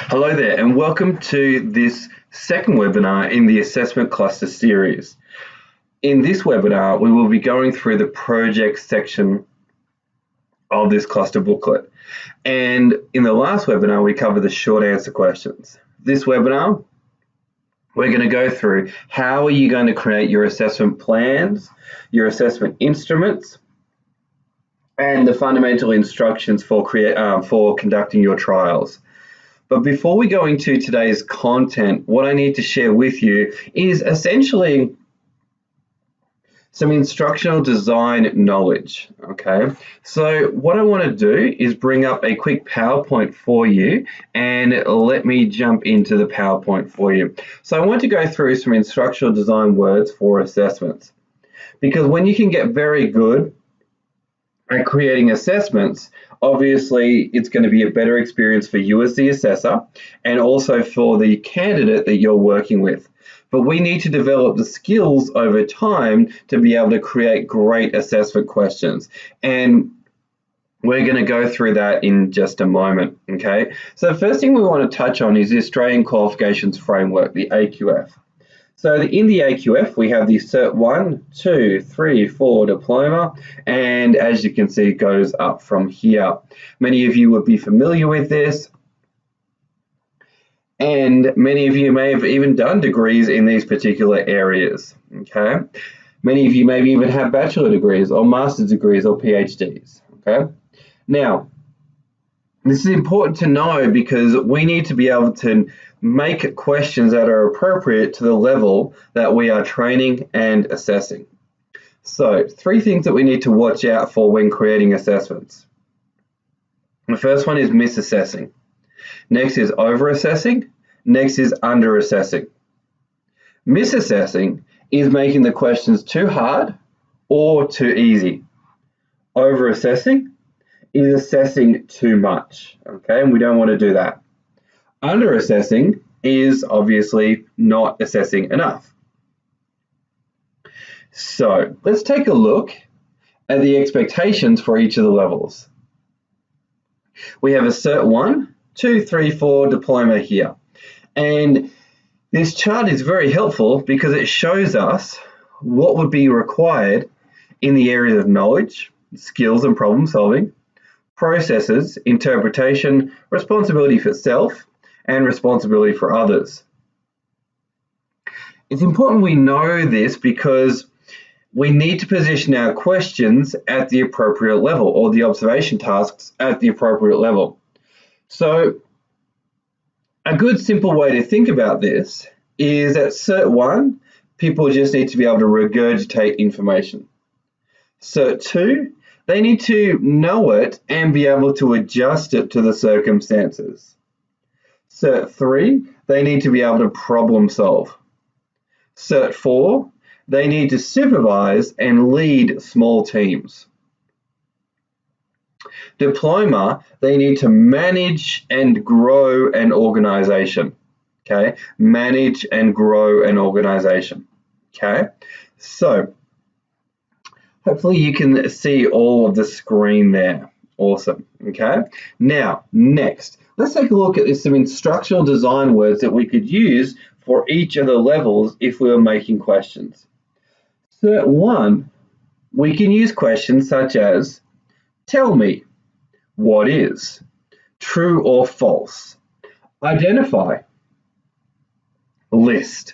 Hello there, and welcome to this second webinar in the Assessment Cluster series. In this webinar, we will be going through the project section of this cluster booklet. And in the last webinar, we covered the short answer questions. This webinar, we're going to go through how are you going to create your assessment plans, your assessment instruments, and the fundamental instructions for conducting your trials. But before we go into today's content, what I need to share with you is essentially some instructional design knowledge, okay? So what I want to do is bring up a quick PowerPoint for you, and let me jump into the PowerPoint for you. So I want to go through some instructional design words for assessments, because when you can get very good at creating assessments, obviously it's going to be a better experience for you as the assessor and also for the candidate that you're working with. But we need to develop the skills over time to be able to create great assessment questions. And we're going to go through that in just a moment, okay? So the first thing we want to touch on is the Australian Qualifications Framework, the AQF. So in the AQF, we have the Cert 1, 2, 3, 4 diploma, and as you can see, it goes up from here. Many of you would be familiar with this, and many of you may have even done degrees in these particular areas, okay? Many of you maybe even have bachelor degrees or master's degrees or PhDs, okay? Now, this is important to know because we need to be able to make questions that are appropriate to the level that we are training and assessing. So, three things that we need to watch out for when creating assessments. The first one is misassessing. Next is overassessing. Next is underassessing. Misassessing is making the questions too hard or too easy. Overassessing is assessing too much, okay, and we don't want to do that. Underassessing is obviously not assessing enough. So let's take a look at the expectations for each of the levels. We have a Cert 1, 2, 3, 4 diploma here. And this chart is very helpful because it shows us what would be required in the areas of knowledge, skills and problem solving, processes, interpretation, responsibility for self, and responsibility for others. It's important we know this because we need to position our questions at the appropriate level, or the observation tasks at the appropriate level. So a good simple way to think about this is at Cert 1, people just need to be able to regurgitate information. Cert 2, they need to know it and be able to adjust it to the circumstances. Cert 3, they need to be able to problem solve. Cert 4, they need to supervise and lead small teams. Diploma, they need to manage and grow an organization, okay? Manage and grow an organization, okay? So, hopefully you can see all of the screen there. Awesome, okay? Now, next, let's take a look at some instructional design words that we could use for each of the levels if we were making questions. Cert 1, we can use questions such as, tell me, what is, true or false, identify, list.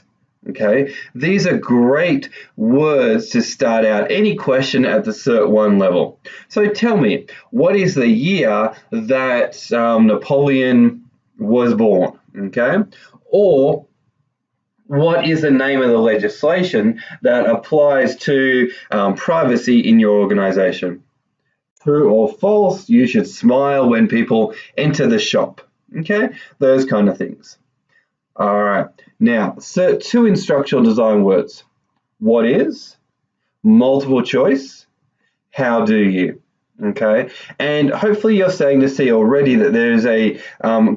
Okay, these are great words to start out any question at the Cert 1 level. So tell me, what is the year that Napoleon was born? Okay, or what is the name of the legislation that applies to privacy in your organization? True or false, you should smile when people enter the shop. Okay, those kind of things. All right, now, Cert 2 instructional design words. What is, multiple choice, how do you? Okay, and hopefully you're starting to see already that there is a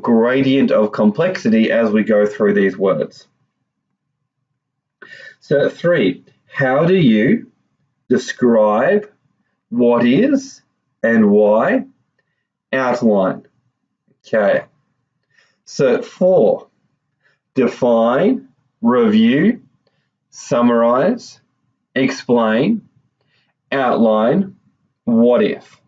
gradient of complexity as we go through these words. Cert 3, how do you describe what is and why, outline. Okay. Cert 4, define, review, summarize, explain, outline, what if.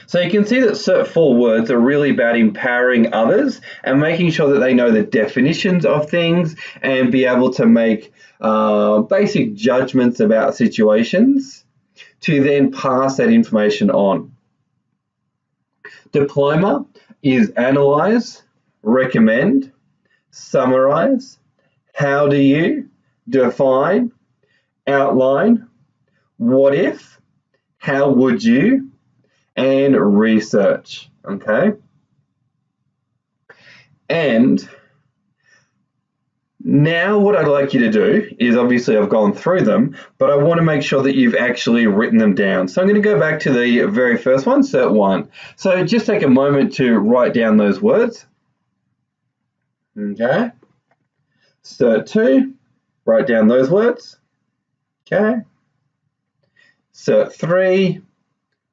So you can see that Cert 4 words are really about empowering others and making sure that they know the definitions of things and be able to make basic judgments about situations to then pass that information on. Diploma is analyze, recommend, summarize, how do you, define, outline, what if, how would you, and research, okay? And now what I'd like you to do is, obviously I've gone through them, but I want to make sure that you've actually written them down. So I'm going to go back to the very first one, Cert 1. So just take a moment to write down those words. Okay. Cert 2, write down those words. Okay. Cert 3,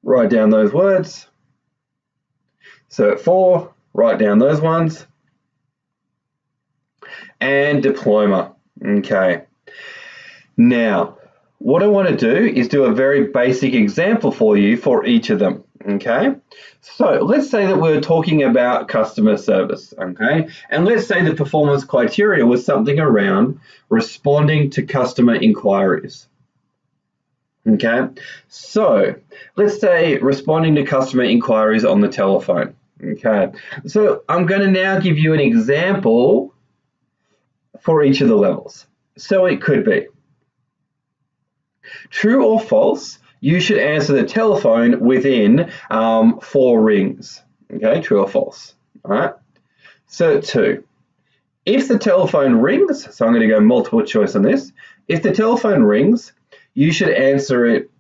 write down those words. Cert 4, write down those ones. And diploma. Okay. Now, what I want to do is do a very basic example for you for each of them. Okay. So let's say that we're talking about customer service. Okay. And let's say the performance criteria was something around responding to customer inquiries. Okay. So let's say responding to customer inquiries on the telephone. Okay. So I'm going to now give you an example for each of the levels. So it could be true or false, you should answer the telephone within 4 rings. Okay, true or false. All right. Cert 2, if the telephone rings, so I'm going to go multiple choice on this. If the telephone rings, you should answer it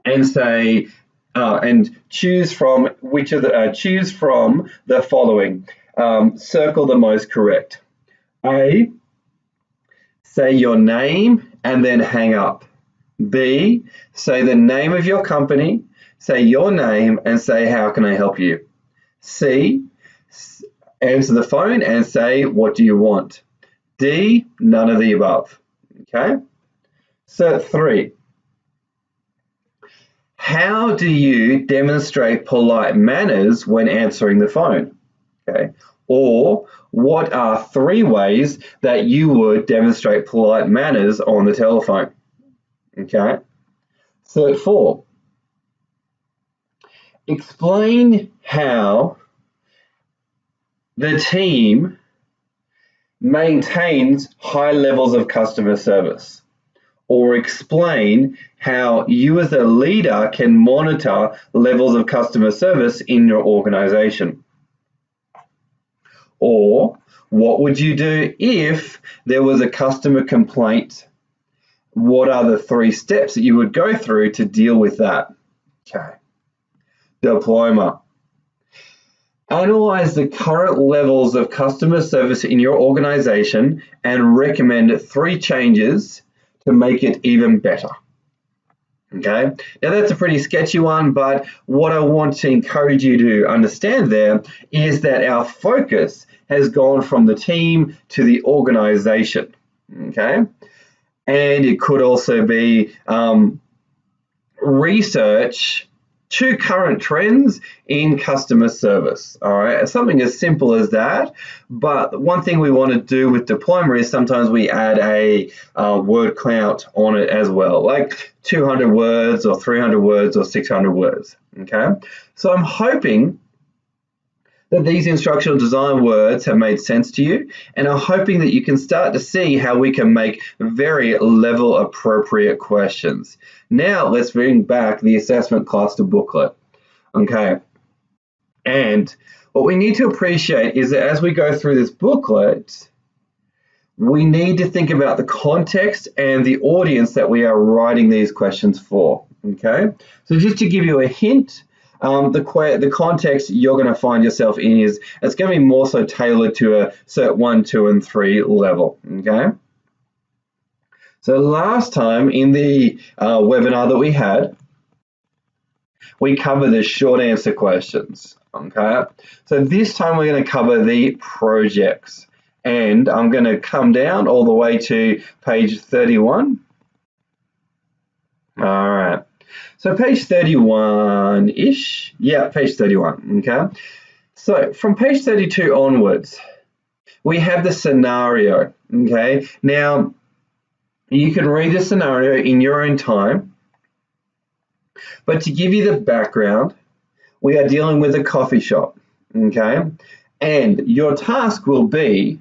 and say, and choose from the following. Circle the most correct. A, say your name and then hang up. B, say the name of your company, say your name and say how can I help you. C, answer the phone and say what do you want. D, none of the above. Okay. Cert 3, how do you demonstrate polite manners when answering the phone? Okay. Or what are 3 ways that you would demonstrate polite manners on the telephone? Okay. Cert 4, explain how the team maintains high levels of customer service, or explain how you as a leader can monitor levels of customer service in your organization. Or what would you do if there was a customer complaint? What are the 3 steps that you would go through to deal with that? Okay. Diploma, analyze the current levels of customer service in your organization and recommend 3 changes to make it even better. Okay, now that's a pretty sketchy one, but what I want to encourage you to understand there is that our focus has gone from the team to the organization. Okay, and it could also be research 2 current trends in customer service. All right, something as simple as that. But one thing we want to do with diploma is sometimes we add a word count on it as well, like 200 words or 300 words or 600 words. Okay, so I'm hoping that these instructional design words have made sense to you, and I'm hoping that you can start to see how we can make very level appropriate questions. Now let's bring back the assessment cluster booklet. Okay, and what we need to appreciate is that as we go through this booklet, we need to think about the context and the audience that we are writing these questions for. Okay, so just to give you a hint, the context you're going to find yourself in is it's going to be more so tailored to a Cert 1, 2, and 3 level. Okay. So last time in the webinar that we had, we covered the short answer questions. Okay, so this time we're going to cover the projects, and I'm going to come down all the way to page 31. All right, so page 31-ish, yeah, page 31, okay. So from page 32 onwards, we have the scenario, okay. Now, you can read the scenario in your own time, but to give you the background, we are dealing with a coffee shop, okay? And your task will be,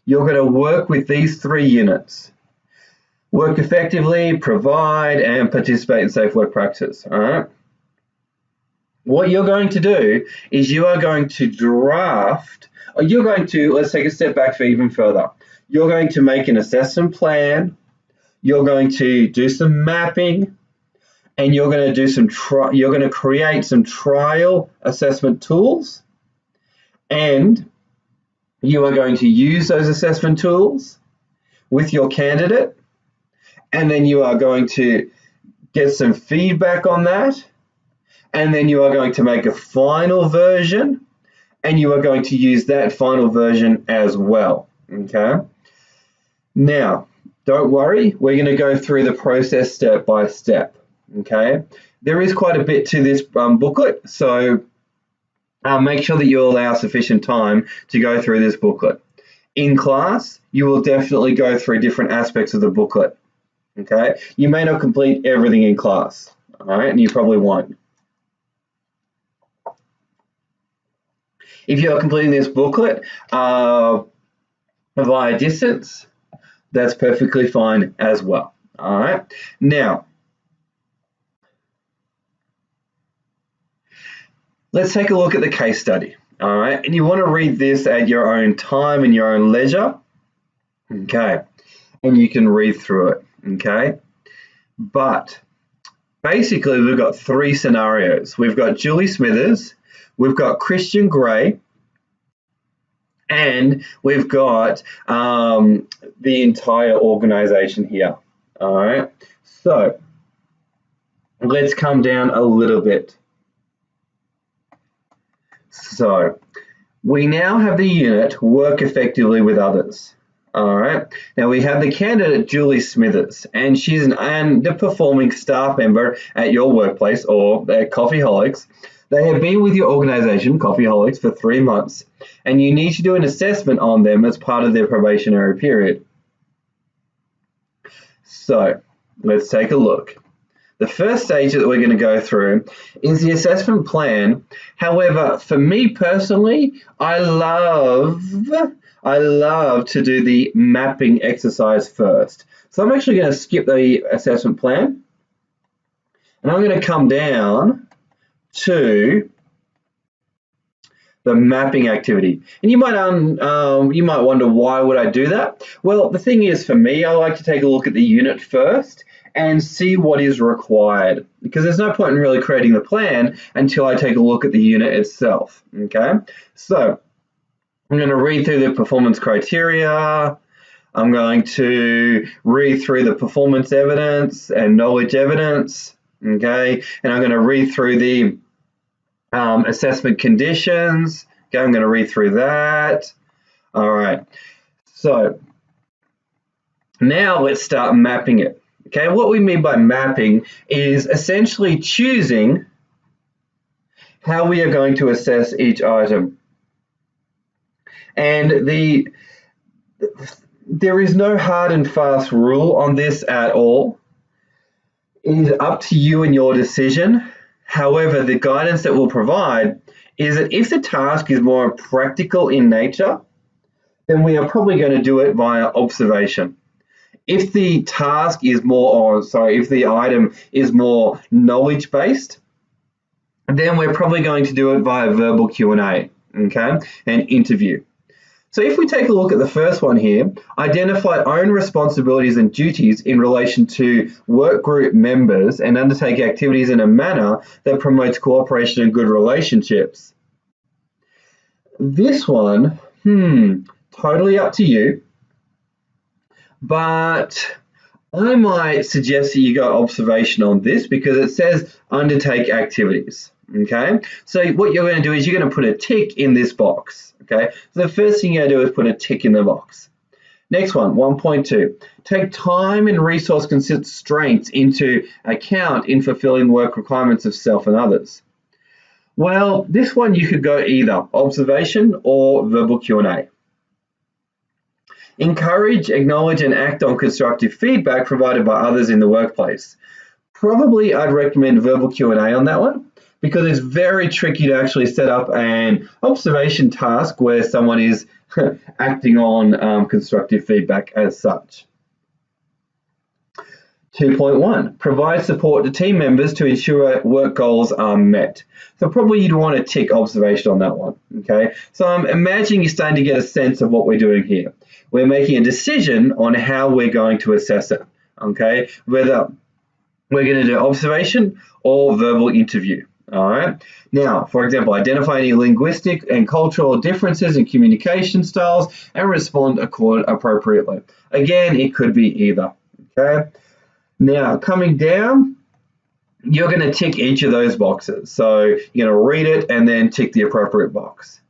you're going to work with these 3 units. Work effectively, provide, and participate in safe work practice, all right? What you're going to do is you are going to draft, or you're going to, let's take a step back for even further. You're going to make an assessment plan, you're going to do some mapping, and you're going to do some you're going to create some trial assessment tools, and you are going to use those assessment tools with your candidate, and then you are going to get some feedback on that, and then you are going to make a final version, and you are going to use that final version as well, okay? Now, don't worry, we're going to go through the process step by step. Okay, there is quite a bit to this booklet, so make sure that you allow sufficient time to go through this booklet. In class, you will definitely go through different aspects of the booklet. Okay, you may not complete everything in class, all right, and you probably won't. If you are completing this booklet via distance, that's perfectly fine as well. All right, now, let's take a look at the case study, all right? And you want to read this at your own time and your own leisure, okay? And you can read through it, okay? But basically, we've got 3 scenarios. We've got Julie Smithers, we've got Christian Grey, and we've got the entire organization here, all right? So let's come down a little bit. So we now have the unit work effectively with others. All right. Now we have the candidate Julie Smithers, and she's an underperforming staff member at your workplace or at Coffeeholics. They have been with your organization, Coffeeholics, for 3 months, and you need to do an assessment on them as part of their probationary period. So let's take a look. The first stage that we're going to go through is the assessment plan. However, for me personally, I love to do the mapping exercise first. So I'm actually going to skip the assessment plan, and I'm going to come down to the mapping activity. And you might wonder, why would I do that? Well, the thing is, for me, I like to take a look at the unit first and see what is required, because there's no point in really creating the plan until I take a look at the unit itself, okay? So I'm going to read through the performance criteria, I'm going to read through the performance evidence and knowledge evidence, okay? And I'm going to read through the assessment conditions, okay? I'm going to read through that. All right, so now let's start mapping it. Okay, what we mean by mapping is essentially choosing how we are going to assess each item. And there is no hard and fast rule on this at all. It is up to you and your decision. However, the guidance that we'll provide is that if the task is more practical in nature, then we are probably going to do it via observation. If the task is if the item is more knowledge-based, then we're probably going to do it via verbal Q&A, okay, and interview. So if we take a look at the first one here, identify own responsibilities and duties in relation to work group members and undertake activities in a manner that promotes cooperation and good relationships. This one, totally up to you. But I might suggest that you go observation on this, because it says undertake activities, Okay, so what you're going to do is you're going to put a tick in this box. Okay, so the first thing you're going to do is put a tick in the box. Next one, 1.2. Take time and resource constraints into account in fulfilling work requirements of self and others. Well, this one you could go either observation or verbal Q&A. Encourage, acknowledge, and act on constructive feedback provided by others in the workplace. Probably I'd recommend verbal Q&A on that one because it's very tricky to actually set up an observation task where someone is acting on constructive feedback as such. 2.1, provide support to team members to ensure work goals are met. So probably you'd want to tick observation on that one, okay? So I'm imagining you're starting to get a sense of what we're doing here. We're making a decision on how we're going to assess it, okay? Whether we're going to do observation or verbal interview, all right? Now, for example, identify any linguistic and cultural differences in communication styles and respond appropriately. Again, it could be either, okay? Now, coming down, you're going to tick each of those boxes. So you're going to read it and then tick the appropriate box.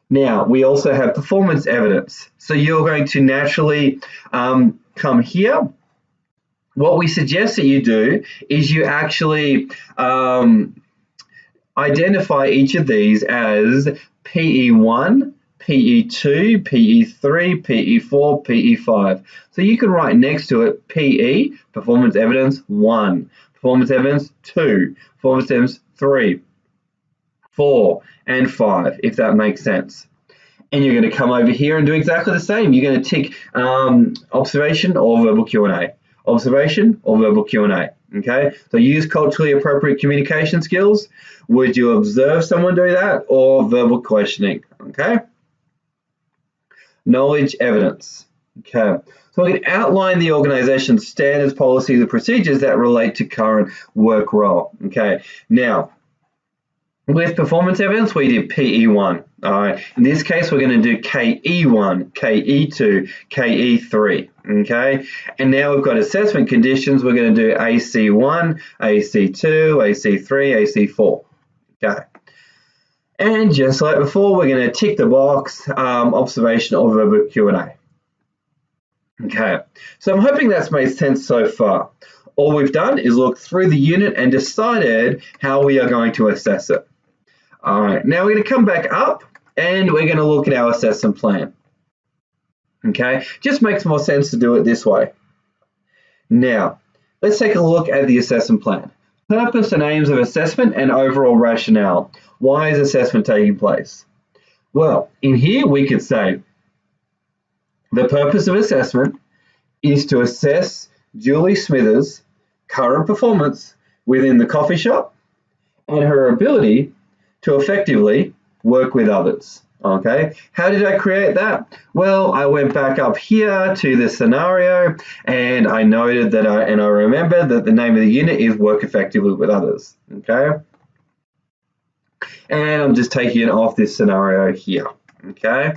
Now, we also have performance evidence. So you're going to naturally come here. What we suggest that you do is you actually identify each of these as PE1, PE2, PE3, PE4, PE5. So you can write next to it PE, performance evidence 1, performance evidence 2, performance evidence 3, 4, and 5, if that makes sense. And you're going to come over here and do exactly the same. You're going to tick observation or verbal Q&A. Observation or verbal Q&A. Okay, so use culturally appropriate communication skills. Would you observe someone do that or verbal questioning? Okay. Knowledge evidence. Okay, so we can outline the organization's standards, policies, and procedures that relate to current work role. Okay, now with performance evidence, we did PE1. All right, in this case, we're going to do KE1, KE2, KE3. Okay, and now we've got assessment conditions. We're going to do AC1, AC2, AC3, AC4. Okay. And just like before, we're going to tick the box, observation or verbal Q&A. Okay, so I'm hoping that's made sense so far. All we've done is look through the unit and decided how we are going to assess it. All right, now we're going to come back up and we're going to look at our assessment plan. Okay, just makes more sense to do it this way. Now, let's take a look at the assessment plan. Purpose and aims of assessment and overall rationale. Why is assessment taking place? Well, in here we could say the purpose of assessment is to assess Julie Smithers' current performance within the coffee shop and her ability to effectively work with others. Okay, how did I create that? Well, I went back up here to the scenario and I noted that I remembered that the name of the unit is work effectively with others. Okay, and I'm just taking it off this scenario here. Okay,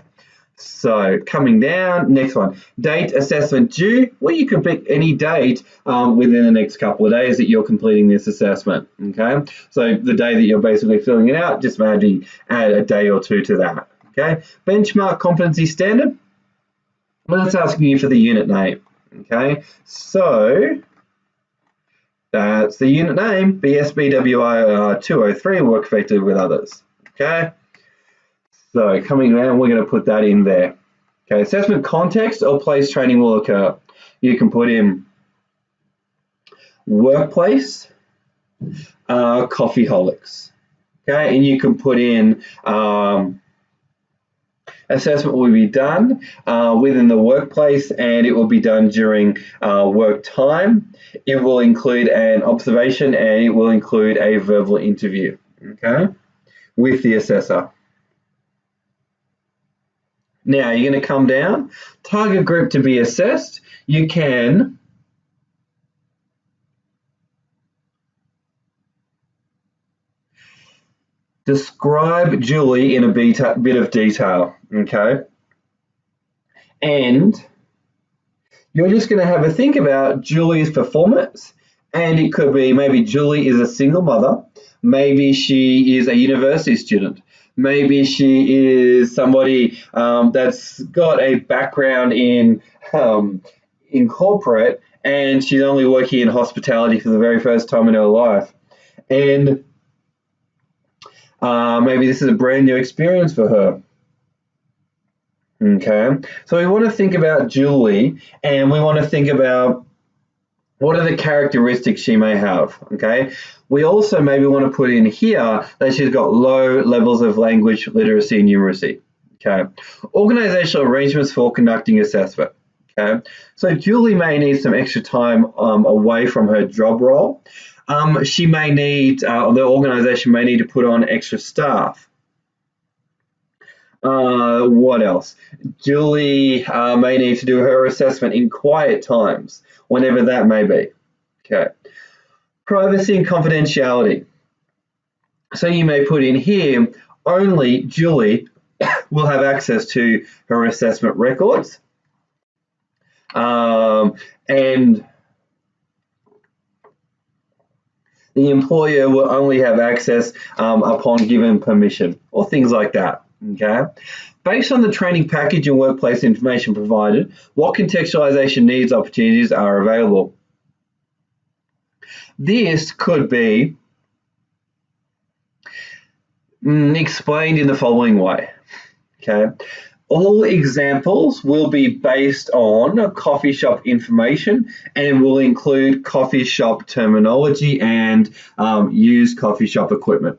so coming down, next one, date assessment due. Well, you can pick any date within the next couple of days that you're completing this assessment. Okay, so the day that you're basically filling it out, just maybe add a day or two to that. Okay, benchmark competency standard. Well, that's asking you for the unit name. Okay, so that's the unit name, BSBWI 203, work effectively with others. Okay, so coming around, we're going to put that in there. Okay, assessment context or place training will occur. You can put in workplace, coffeeholics. Okay, and you can put in assessment will be done within the workplace and it will be done during work time. It will include an observation and it will include a verbal interview, okay, with the assessor. Now you're going to come down, target group to be assessed. You can describe Julie in a bit of detail, okay? And you're just going to have a think about Julie's performance, and it could be maybe Julie is a single mother Maybe she is a university student. Maybe she is somebody that's got a background in corporate, and she's only working in hospitality for the very first time in her life. And maybe this is a brand new experience for her. Okay, so we want to think about Julie, and we want to think about what are the characteristics she may have. Okay, we also maybe want to put in here that she's got low levels of language literacy and numeracy. Okay, organizational arrangements for conducting assessment. Okay, so Julie may need some extra time away from her job role. She may need, the organization may need to put on extra staff. What else? Julie may need to do her assessment in quiet times, whenever that may be. Okay. Privacy and confidentiality. So you may put in here, only Julie will have access to her assessment records. And the employer will only have access upon given permission, or things like that. Okay. Based on the training package and workplace information provided, what contextualization needs opportunities are available? This could be explained in the following way. Okay. All examples will be based on coffee shop information and will include coffee shop terminology and used coffee shop equipment.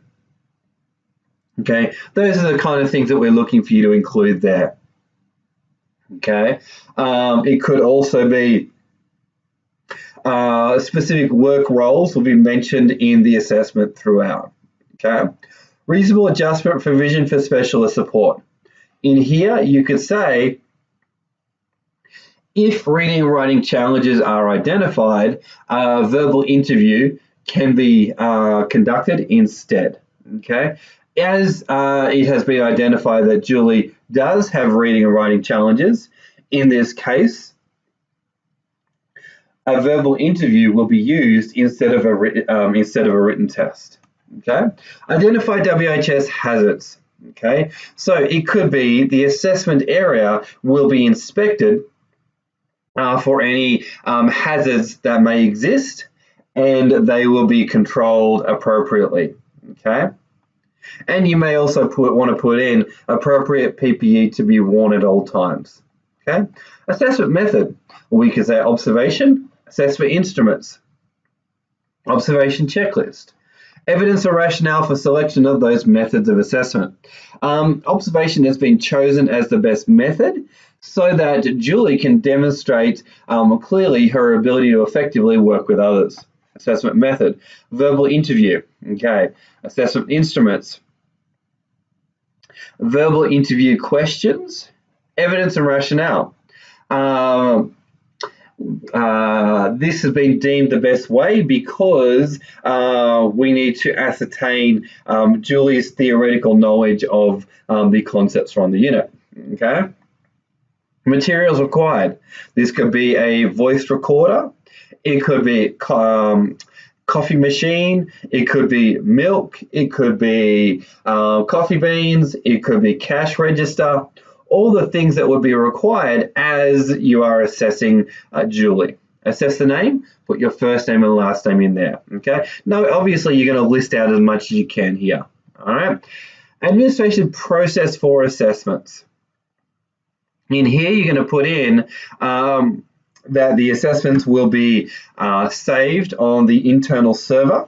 Okay, those are the kind of things that we're looking for you to include there. Okay, it could also be specific work roles will be mentioned in the assessment throughout. Okay, reasonable adjustment provision for specialist support. In here, you could say, if reading and writing challenges are identified, a verbal interview can be conducted instead. Okay. As it has been identified that Julie does have reading and writing challenges, in this case, a verbal interview will be used instead of a written test. Okay, identify WHS hazards. Okay, so it could be the assessment area will be inspected for any hazards that may exist, and they will be controlled appropriately. Okay. And you may also want to put in appropriate PPE to be worn at all times. Okay. Assessment method. We could say observation, assessment instruments, observation checklist, evidence or rationale for selection of those methods of assessment. Observation has been chosen as the best method so that Julie can demonstrate clearly her ability to effectively work with others. Assessment method, verbal interview. Okay. Assessment instruments, verbal interview questions, evidence and rationale. This has been deemed the best way because we need to ascertain Julie's theoretical knowledge of the concepts from the unit. Okay. Materials required. This could be a voice recorder. It could be coffee machine, it could be milk, it could be coffee beans, it could be cash register, all the things that would be required as you are assessing Julie. Assess the name, put your first name and last name in there, okay? No, obviously you're going to list out as much as you can here, all right? Administration process for assessments. In here, you're going to put in that the assessments will be saved on the internal server,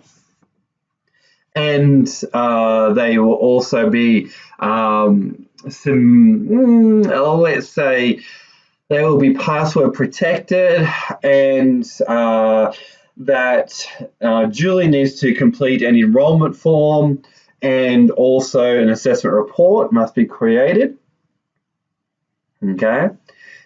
and they will also be let's say they will be password protected, and that Julie needs to complete an enrollment form, and also an assessment report must be created. Okay.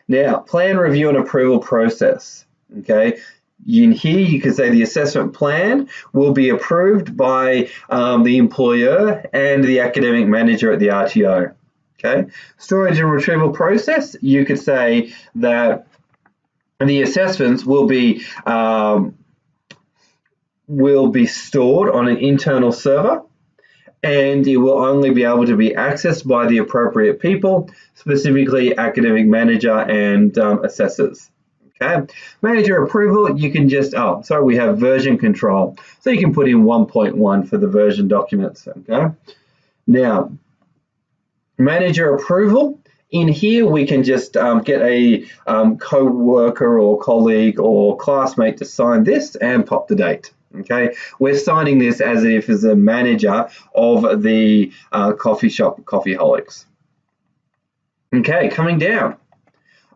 Now, plan, review, and approval process. Okay, in here you can say the assessment plan will be approved by the employer and the academic manager at the RTO. Okay, storage and retrieval process. You could say that the assessments will be will be stored on an internal server, and it will only be able to be accessed by the appropriate people, specifically academic manager and assessors. Okay, manager approval, you can just, we have version control. So you can put in 1.1 for the version documents, okay? Now, manager approval, in here we can just get a co-worker or colleague or classmate to sign this and pop the date. Okay, we're signing this as if as a manager of the coffee shop, Coffeeholics. Okay, coming down.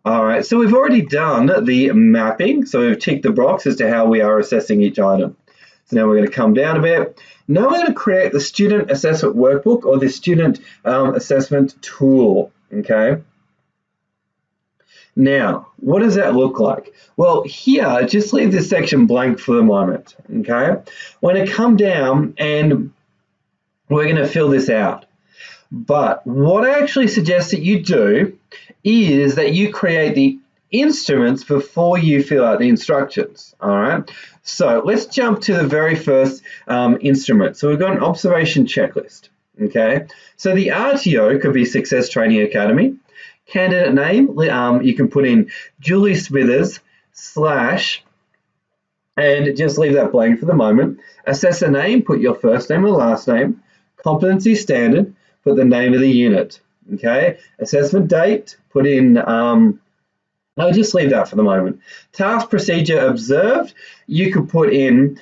All right, so we've already done the mapping. So we've ticked the box as to how we are assessing each item. So now we're going to come down a bit. Now we're going to create the student assessment workbook or the student assessment tool. Okay. Now, what does that look like? Well, here, just leave this section blank for the moment, okay? We're going to come down and we're going to fill this out. But what I actually suggest that you do is that you create the instruments before you fill out the instructions, all right? So let's jump to the very first instrument. So we've got an observation checklist, okay? So the RTO could be Success Training Academy. Candidate name, you can put in Julie Smithers / and just leave that blank for the moment. Assessor name, put your first name or last name. Competency standard, put the name of the unit. Okay. Assessment date, put in, I'll just leave that for the moment. Task procedure observed, you could put in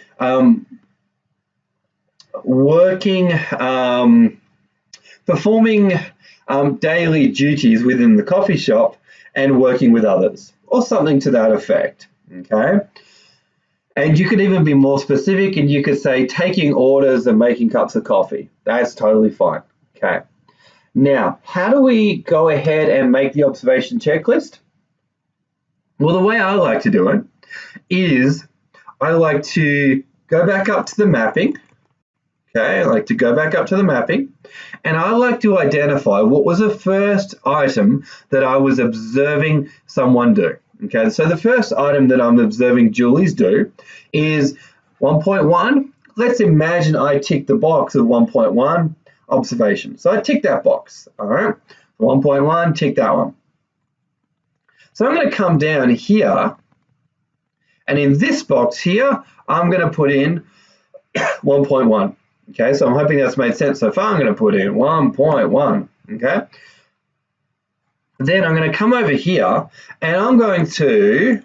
performing daily duties within the coffee shop and working with others, or something to that effect, okay? And you could even be more specific and you could say taking orders and making cups of coffee. That's totally fine, okay? Now, how do we go ahead and make the observation checklist? Well, the way I like to do it is I like to go back up to the mapping. Okay, I like to go back up to the mapping and I like to identify what was the first item that I was observing someone do. Okay, so the first item that I'm observing Julie's do is 1.1. Let's imagine I tick the box of 1.1 observation. So I tick that box, all right? 1.1, tick that one. So I'm going to come down here and in this box here, I'm going to put in 1.1. Okay, so I'm hoping that's made sense so far. I'm going to put in 1.1, okay? Then I'm going to come over here and I'm going to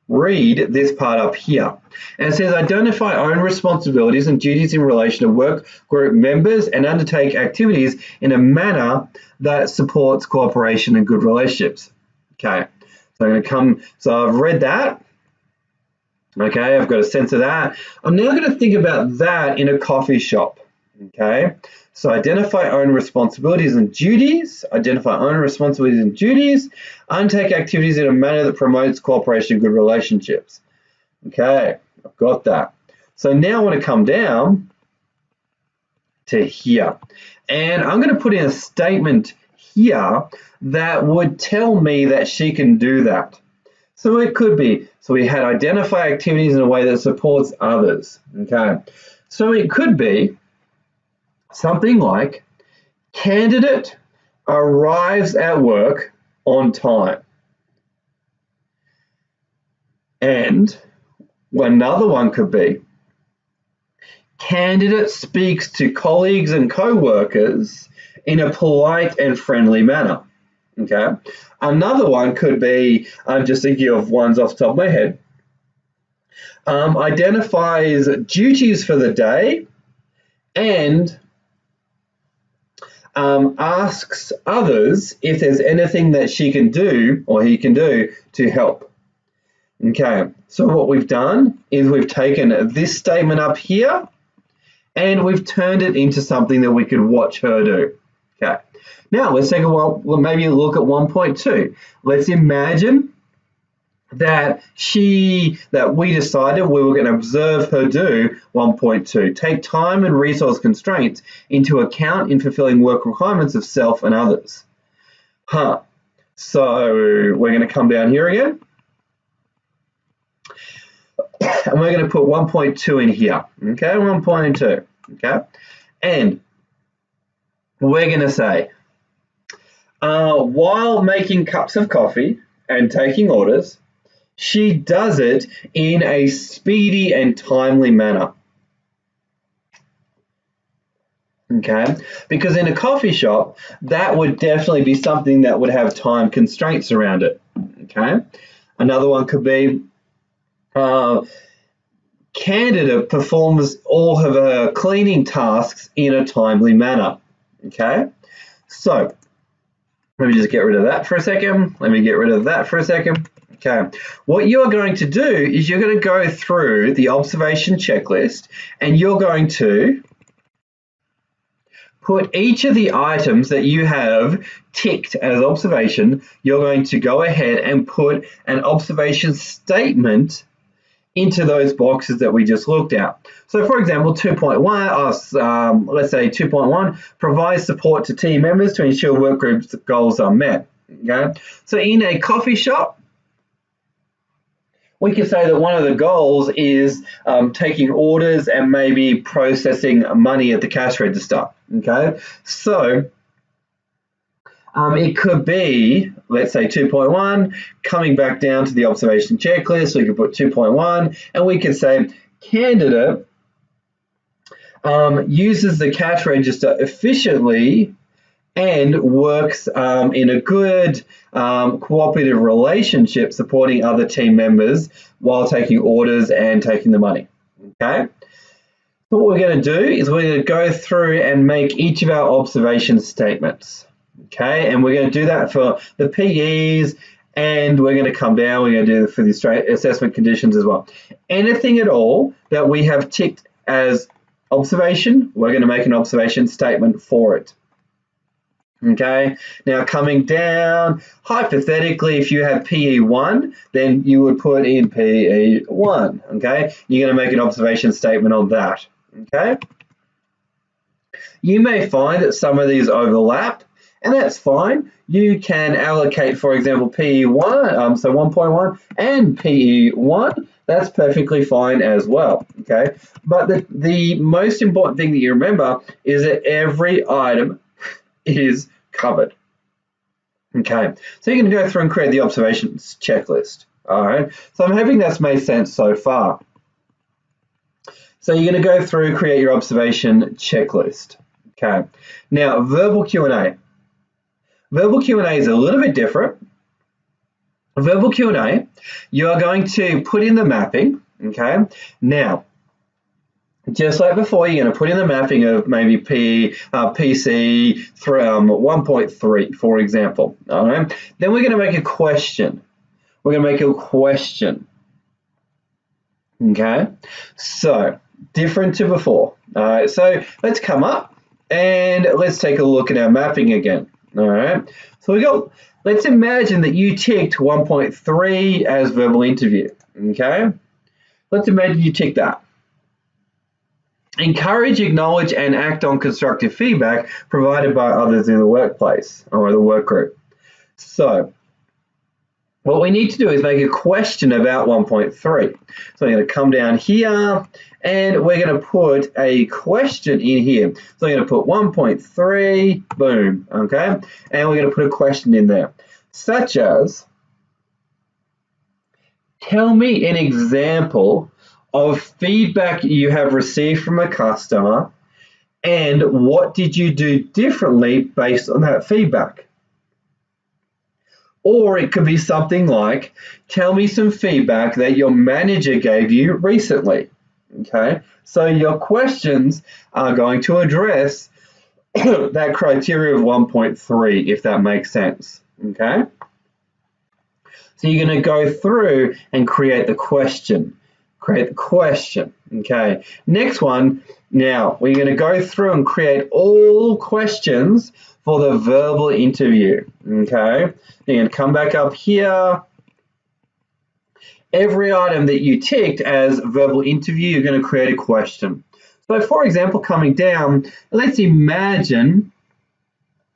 read this part up here. And it says identify own responsibilities and duties in relation to work group members and undertake activities in a manner that supports cooperation and good relationships. Okay, so I'm going to come, so I've read that. Okay, I've got a sense of that. I'm now going to think about that in a coffee shop. Okay, so identify own responsibilities and duties, undertake activities in a manner that promotes cooperation and good relationships. Okay, I've got that. So now I want to come down to here. And I'm going to put in a statement here that would tell me that she can do that. So it could be, so we had identify activities in a way that supports others, okay? So it could be something like candidate arrives at work on time. And another one could be candidate speaks to colleagues and co-workers in a polite and friendly manner, okay? Another one could be, I'm just thinking of ones off the top of my head, identifies duties for the day and asks others if there's anything that she can do or he can do to help. Okay, so what we've done is we've taken this statement up here and we've turned it into something that we could watch her do. Okay. Now let's take maybe look at 1.2. Let's imagine that we decided we were going to observe her do 1.2. Take time and resource constraints into account in fulfilling work requirements of self and others. So we're going to come down here again. And we're going to put 1.2 in here, okay, 1.2, okay, and we're going to say, while making cups of coffee and taking orders, she does it in a speedy and timely manner. Okay, because in a coffee shop, that would definitely be something that would have time constraints around it. Okay, another one could be candidate performs all of her cleaning tasks in a timely manner. Okay, so let me just get rid of that for a second. Let me get rid of that for a second. Okay, what you're going to do is you're going to go through the observation checklist and you're going to put each of the items that you have ticked as observation, you're going to go ahead and put an observation statement into those boxes that we just looked at. So for example, 2.1, let's say 2.1, provides support to team members to ensure work group's goals are met. Okay, so in a coffee shop, we could say that one of the goals is taking orders and maybe processing money at the cash register. Okay, so it could be, let's say 2.1, coming back down to the observation checklist, we could put 2.1, and we could say candidate uses the cash register efficiently and works in a good cooperative relationship supporting other team members while taking orders and taking the money. Okay, so what we're going to do is we're going to go through and make each of our observation statements. Okay, and we're going to do that for the PEs, and we're going to come down, we're going to do it for the assessment conditions as well. Anything at all that we have ticked as observation, we're going to make an observation statement for it. Okay, now coming down, hypothetically, if you have PE1, then you would put in PE1, okay? You're going to make an observation statement on that, okay? You may find that some of these overlap, and that's fine. You can allocate, for example, PE1, so 1.1 and PE1, that's perfectly fine as well, okay? But the most important thing that you remember is that every item is covered. Okay, so you can go through and create the observations checklist. All right, so I'm hoping that's made sense so far. So you're going to go through, create your observation checklist. Okay, now verbal Q&A. Verbal Q&A is a little bit different. Verbal Q&A, you are going to put in the mapping. Okay, now just like before, you're going to put in the mapping of maybe PC 1.3, for example. All right. Then we're going to make a question. We're going to make a question. Okay. So different to before. All right. So let's come up and let's take a look at our mapping again. All right. So we go. Let's imagine that you ticked 1.3 as verbal interview. Okay. Let's imagine you ticked that. Encourage, acknowledge, and act on constructive feedback provided by others in the workplace or the work group. So what we need to do is make a question about 1.3. So I'm going to come down here and we're going to put a question in here. So I'm going to put 1.3, boom, okay? And we're going to put a question in there, such as, tell me an example of feedback you have received from a customer and what did you do differently based on that feedback. Or it could be something like, tell me some feedback that your manager gave you recently. Okay, so your questions are going to address that criteria of 1.3, if that makes sense. Okay, so you're going to go through and create the question. Create the question. Okay, next one. Now we're going to go through and create all questions for the verbal interview. Okay, you're going to come back up here. Every item that you ticked as verbal interview, you're going to create a question. So for example, coming down, let's imagine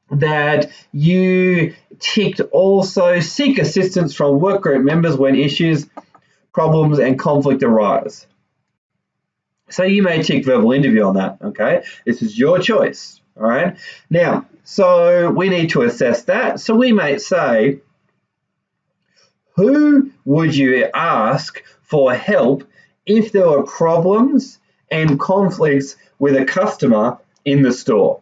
that you ticked also seek assistance from workgroup members when issues problems and conflict arise. So you may tick verbal interview on that, okay? This is your choice, all right? Now, so we need to assess that. So we may say, who would you ask for help if there were problems and conflicts with a customer in the store?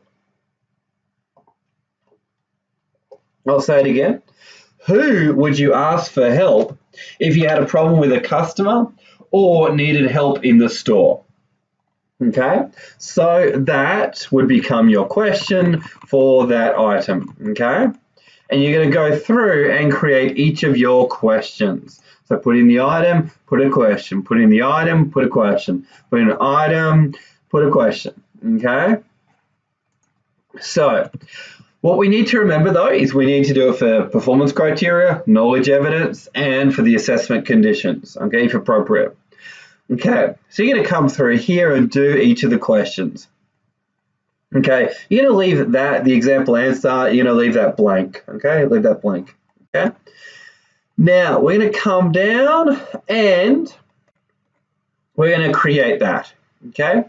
I'll say it again. Who would you ask for help if you had a problem with a customer or needed help in the store? Okay, so that would become your question for that item, okay? And you're going to go through and create each of your questions. So put in the item, put a question, put in the item, put a question, put in an item, put a question, okay? So what we need to remember though is we need to do it for performance criteria, knowledge evidence, and for the assessment conditions, okay, if appropriate. Okay, so you're going to come through here and do each of the questions. Okay, you're going to leave that, the example answer, you're going to leave that blank. Okay, leave that blank. Okay, now we're going to come down and we're going to create that. Okay,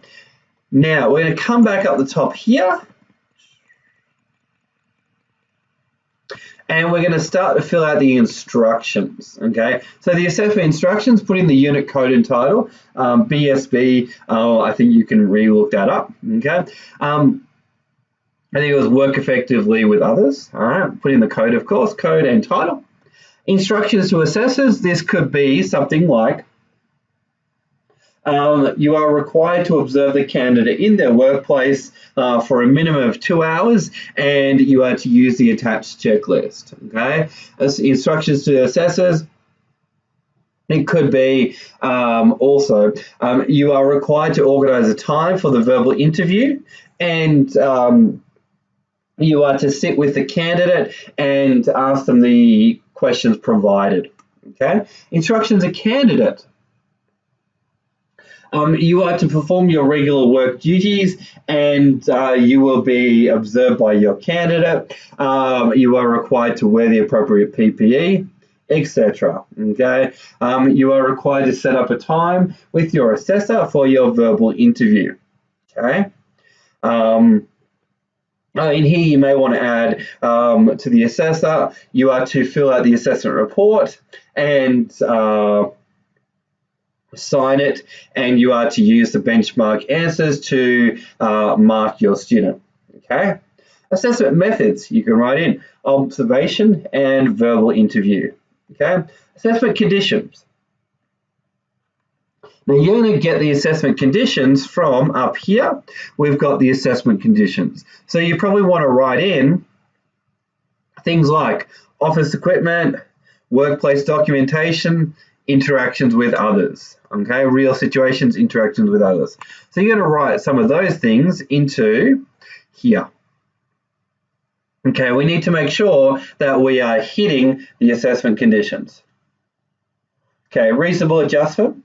now we're going to come back up the top here. And we're going to start to fill out the instructions, okay? So the assessment instructions, put in the unit code and title, BSB, I think you can re-look that up, okay? I think it was work effectively with others, all right? Put in the code, of course, code and title. Instructions to assessors, this could be something like, you are required to observe the candidate in their workplace for a minimum of 2 hours, and you are to use the attached checklist. Okay, as instructions to assessors, it could be also you are required to organise a time for the verbal interview, and you are to sit with the candidate and ask them the questions provided. Okay, instructions to candidate. You are to perform your regular work duties, and you will be observed by your candidate. You are required to wear the appropriate PPE, etc. Okay. You are required to set up a time with your assessor for your verbal interview. Okay. In here, you may want to add to the assessor, you are to fill out the assessment report and sign it, and you are to use the benchmark answers to mark your student. Okay. Assessment methods, you can write in observation and verbal interview. Okay. Assessment conditions. Now you're going to get the assessment conditions from up here. We've got the assessment conditions. So you probably want to write in things like office equipment, workplace documentation, interactions with others. Okay, real situations, interactions with others. So you're going to write some of those things into here. Okay, we need to make sure that we are hitting the assessment conditions. Okay, reasonable adjustment.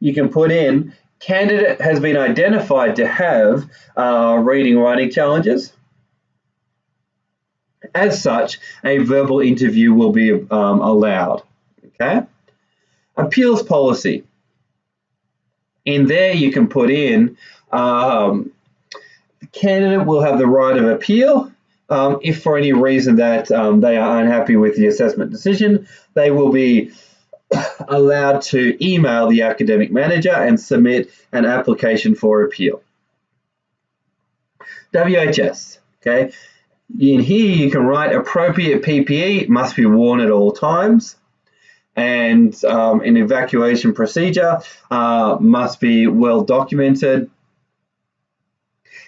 You can put in candidate has been identified to have reading writing challenges. As such, a verbal interview will be allowed. Okay. Appeals policy. In there, you can put in the candidate will have the right of appeal. If for any reason that they are unhappy with the assessment decision, they will be allowed to email the academic manager and submit an application for appeal. WHS, okay. In here, you can write appropriate PPE must be worn at all times. And an evacuation procedure must be well documented,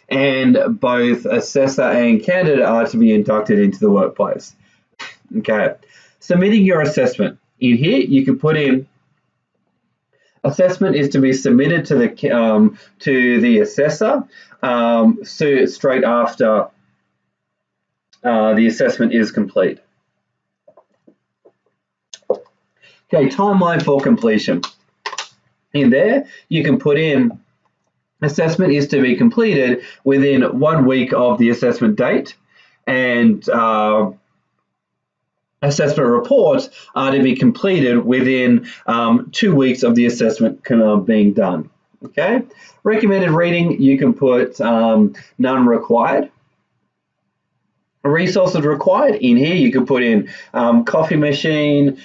and both assessor and candidate are to be inducted into the workplace. Okay, submitting your assessment. In here, you can put in assessment is to be submitted to the assessor so straight after the assessment is complete. Okay, timeline for completion. In there, you can put in assessment is to be completed within 1 week of the assessment date, and assessment reports are to be completed within 2 weeks of the assessment being done. Okay, recommended reading, you can put none required. Resources required, in here you can put in coffee machine,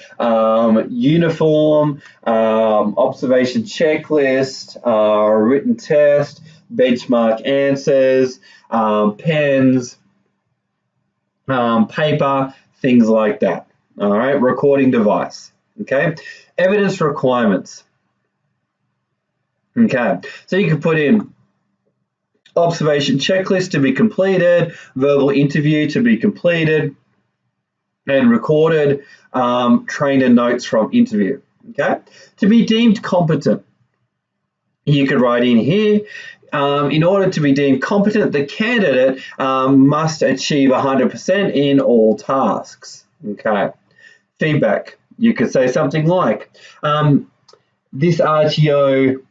uniform, observation checklist, written test, benchmark answers, pens, paper, things like that. All right, recording device. Okay, evidence requirements. Okay, so you can put in observation checklist to be completed, verbal interview to be completed, and recorded trainer notes from interview. Okay, to be deemed competent, you could write in here, in order to be deemed competent, the candidate must achieve 100% in all tasks. Okay, feedback, you could say something like, this RTO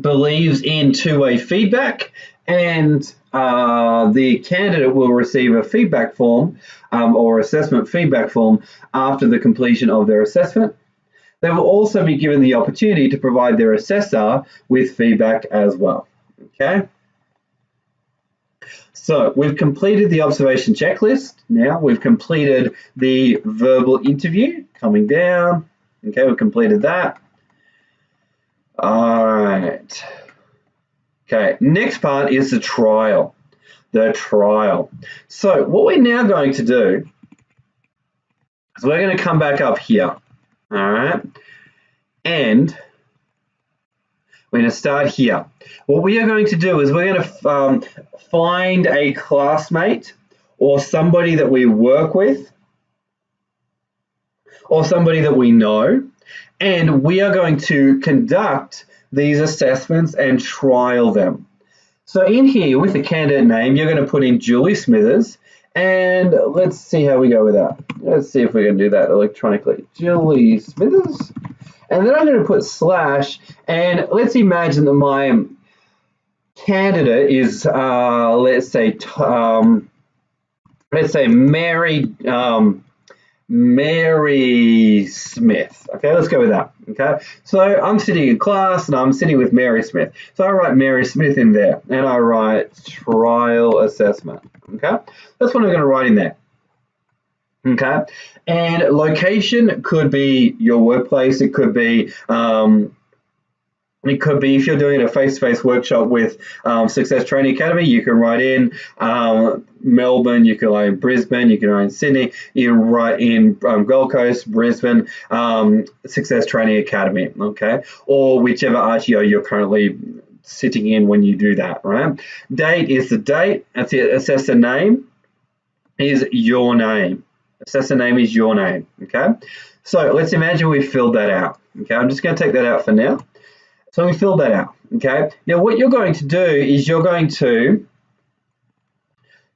believes in two-way feedback, and the candidate will receive a feedback form or assessment feedback form after the completion of their assessment. They will also be given the opportunity to provide their assessor with feedback as well. Okay. So we've completed the observation checklist. Now we've completed the verbal interview, coming down. Okay, we've completed that. All right. Okay, next part is the trial. The trial. So what we're now going to do is we're going to come back up here. All right. And we're going to start here. What we are going to do is we're going to find a classmate or somebody that we work with or somebody that we know, and we are going to conduct these assessments and trial them. So in here with the candidate name, you're going to put in Julie Smithers, and let's see how we go with that. Let's see if we can do that electronically. Julie Smithers, and then I'm going to put slash, and let's imagine that my candidate is, let's say Mary Smith. Okay, let's go with that. Okay, so I'm sitting in class and I'm sitting with Mary Smith. So I write Mary Smith in there and I write trial assessment. Okay, that's what I'm going to write in there. Okay, and location could be your workplace. It could be if you're doing a face-to-face workshop with Success Training Academy, you can write in Melbourne, you can write in Brisbane, you can write in Sydney, you can write in Gold Coast, Brisbane, Success Training Academy, okay? Or whichever RTO you're currently sitting in when you do that, right? Date is the date. That's it. Assessor name is your name. Assessor name is your name, okay? So let's imagine we filled that out, okay? I'm just going to take that out for now. So we fill that out, okay? Now what you're going to do is you're going to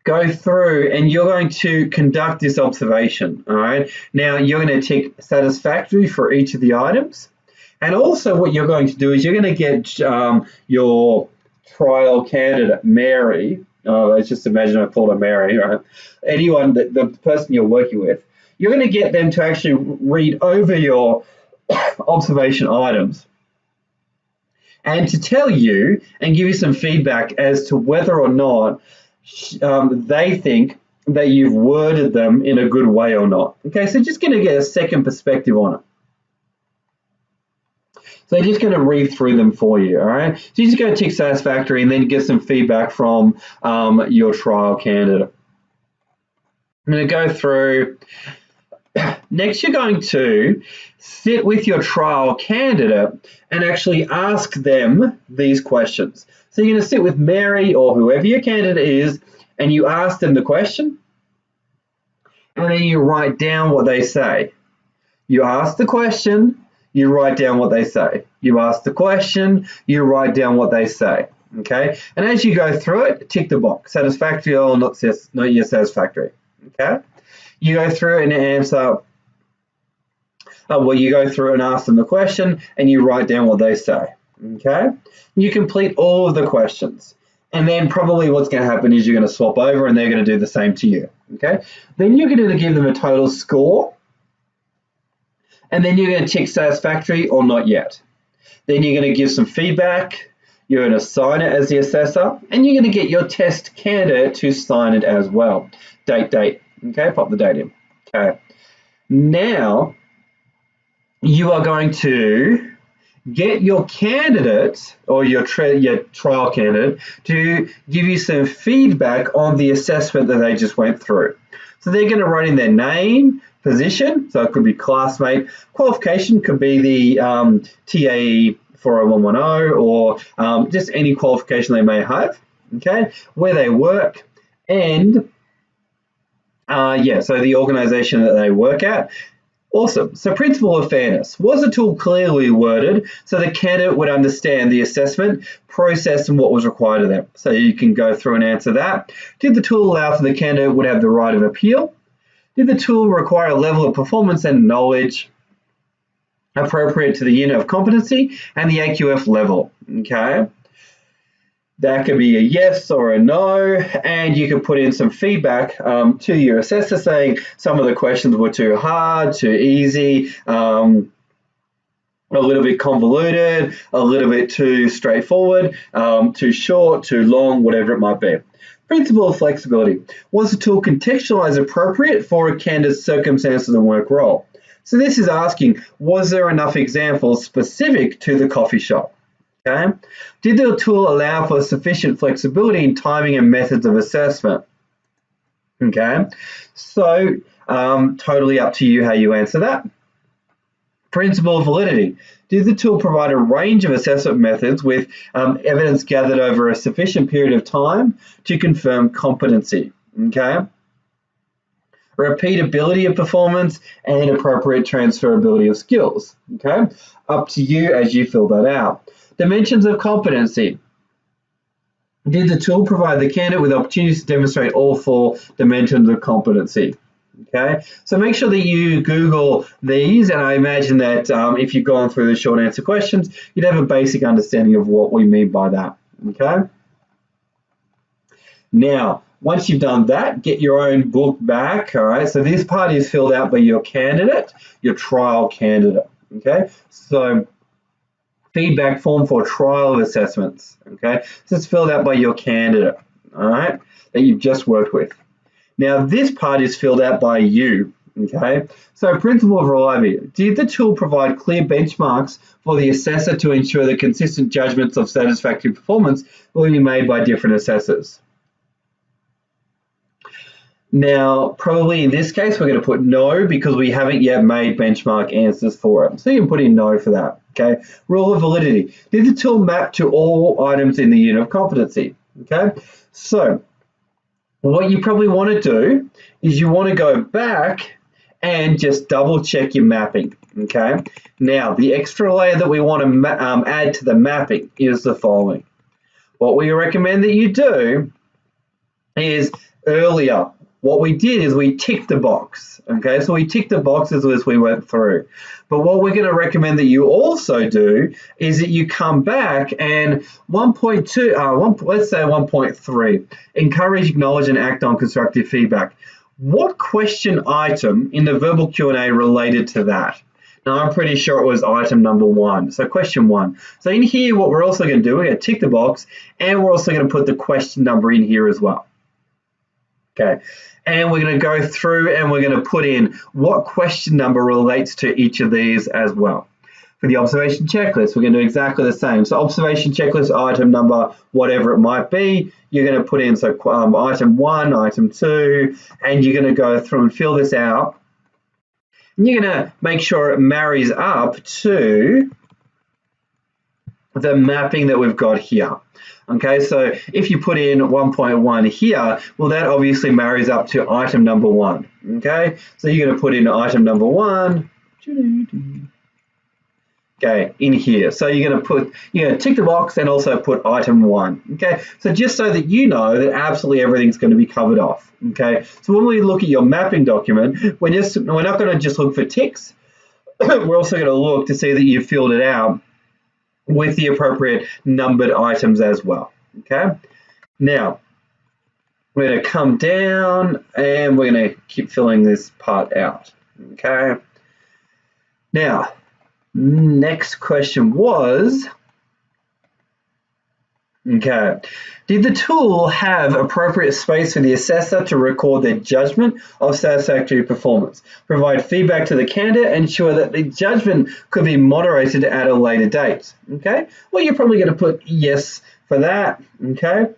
go through and you're going to conduct this observation, all right? Now you're going to tick satisfactory for each of the items. And also what you're going to do is you're going to get your trial candidate, Mary. Let's just imagine I called her Mary, right? Anyone, the person you're working with, you're going to get them to actually read over your observation items, and to tell you and give you some feedback as to whether or not they think that you've worded them in a good way or not. Okay, so just going to get a second perspective on it. So they're just going to read through them for you, all right? So you're just going to tick satisfactory and then get some feedback from your trial candidate. I'm going to go through. Next, you're going to sit with your trial candidate and actually ask them these questions. So you're going to sit with Mary or whoever your candidate is, and you ask them the question, and then you write down what they say. You ask the question, you write down what they say. You ask the question, you write down what they say. Okay, and as you go through it, tick the box, satisfactory or not yet satisfactory. Okay. You go through and answer, you go through and ask them the question and you write down what they say, okay? You complete all of the questions. And then probably what's going to happen is you're going to swap over and they're going to do the same to you. Okay. Then you're going to give them a total score. And then you're going to tick satisfactory or not yet. Then you're going to give some feedback. You're going to sign it as the assessor. And you're going to get your test candidate to sign it as well. Date. Okay. Pop the date in. Okay. Now you are going to get your candidate or your trial candidate to give you some feedback on the assessment that they just went through. So they're going to write in their name, position, so it could be classmate, qualification could be the TA 40110 or just any qualification they may have, okay, where they work, and so the organization that they work at. Awesome. So principle of fairness. Was the tool clearly worded so the candidate would understand the assessment process and what was required of them? So you can go through and answer that. Did the tool allow for the candidate would have the right of appeal? Did the tool require a level of performance and knowledge appropriate to the unit of competency and the AQF level? Okay. That could be a yes or a no, and you can put in some feedback to your assessor saying some of the questions were too hard, too easy, a little bit convoluted, a little bit too straightforward, too short, too long, whatever it might be. Principle of flexibility. Was the tool contextualized appropriate for a candidate's circumstances and work role? So this is asking, was there enough examples specific to the coffee shop? Okay. Did the tool allow for sufficient flexibility in timing and methods of assessment? Okay. So totally up to you how you answer that. Principle of validity. Did the tool provide a range of assessment methods with evidence gathered over a sufficient period of time to confirm competency? Okay. Repeatability of performance and appropriate transferability of skills. Okay. Up to you as you fill that out. Dimensions of competency. Did the tool provide the candidate with opportunities to demonstrate all 4 dimensions of competency? Okay, so make sure that you Google these, and I imagine that if you've gone through the short answer questions, you'd have a basic understanding of what we mean by that. Okay. Now, once you've done that, get your own book back. All right, so this part is filled out by your candidate, your trial candidate. Okay, so feedback form for trial assessments. Okay, so it's filled out by your candidate, all right, that you've just worked with. Now this part is filled out by you. Okay, so principle of reliability. Did the tool provide clear benchmarks for the assessor to ensure that consistent judgments of satisfactory performance will be made by different assessors? Now, probably in this case, we're going to put no because we haven't yet made benchmark answers for it. So you can put in no for that. Okay. Rule of validity. Did the tool map to all items in the unit of competency? Okay. So what you probably want to do is you want to go back and just double check your mapping. Okay. Now, the extra layer that we want to add to the mapping is the following. What we recommend that you do is earlier. What we did is we ticked the box, okay? So we ticked the boxes as we went through. But what we're going to recommend that you also do is that you come back and 1.2, let's say 1.3, encourage, acknowledge, and act on constructive feedback. What question item in the verbal Q&A related to that? Now, I'm pretty sure it was item number 1, so question 1. So in here, what we're also going to do, we're going to tick the box, and we're also going to put the question number in here as well. Okay, and we're going to go through and we're going to put in what question number relates to each of these as well. For the observation checklist, we're going to do exactly the same. So observation checklist, item number, whatever it might be, you're going to put in, so item 1, item 2, and you're going to go through and fill this out. And you're going to make sure it marries up to the mapping that we've got here. Okay, so if you put in 1.1 here, well, that obviously marries up to item number 1. Okay, so you're going to put in item number 1. Okay, in here. So you're going to tick the box and also put item 1. Okay, so just so that you know that absolutely everything's going to be covered off. Okay, so when we look at your mapping document, we're not going to just look for ticks. We're also going to look to see that you've filled it out with the appropriate numbered items as well. Okay, Now, we're going to come down and we're going to keep filling this part out. Okay. Now, next question was, okay, did the tool have appropriate space for the assessor to record their judgment of satisfactory performance, provide feedback to the candidate, and ensure that the judgment could be moderated at a later date? Okay, well, you're probably going to put yes for that. Okay,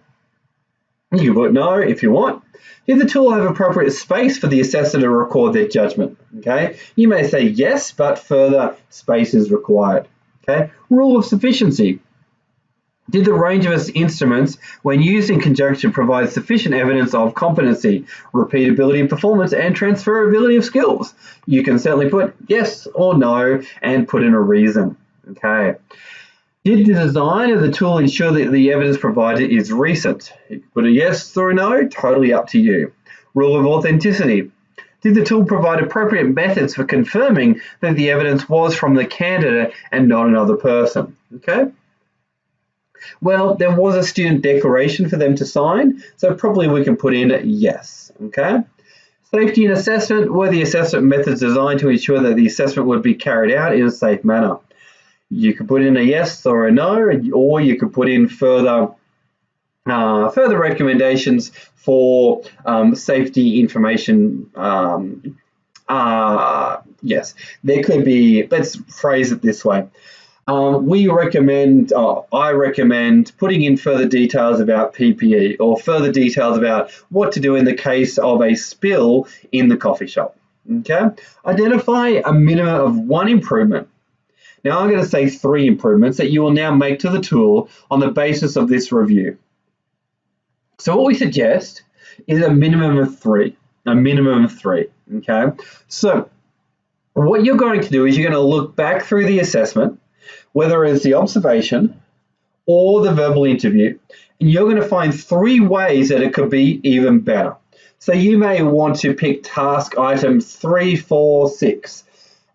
you can put no if you want. Did the tool have appropriate space for the assessor to record their judgment? Okay, you may say yes, but further space is required. Okay, rule of sufficiency. Did the range of instruments, when used in conjunction, provide sufficient evidence of competency, repeatability of performance, and transferability of skills? You can certainly put yes or no and put in a reason. Okay. Did the design of the tool ensure that the evidence provided is recent? You can put a yes or a no, totally up to you. Rule of authenticity. Did the tool provide appropriate methods for confirming that the evidence was from the candidate and not another person? Okay. Well, there was a student declaration for them to sign, so probably we can put in yes. Okay. Safety and assessment. Were the assessment methods designed to ensure that the assessment would be carried out in a safe manner? You could put in a yes or a no, or you could put in further recommendations for safety information. Yes, there could be. Let's phrase it this way. I recommend putting in further details about PPE or further details about what to do in the case of a spill in the coffee shop. Okay, identify a minimum of one improvement. Now I'm going to say 3 improvements that you will now make to the tool on the basis of this review. So what we suggest is a minimum of 3. Okay, so what you're going to do is you're going to look back through the assessment, whether it's the observation or the verbal interview, and you're going to find 3 ways that it could be even better. So you may want to pick task items 3, 4, 6,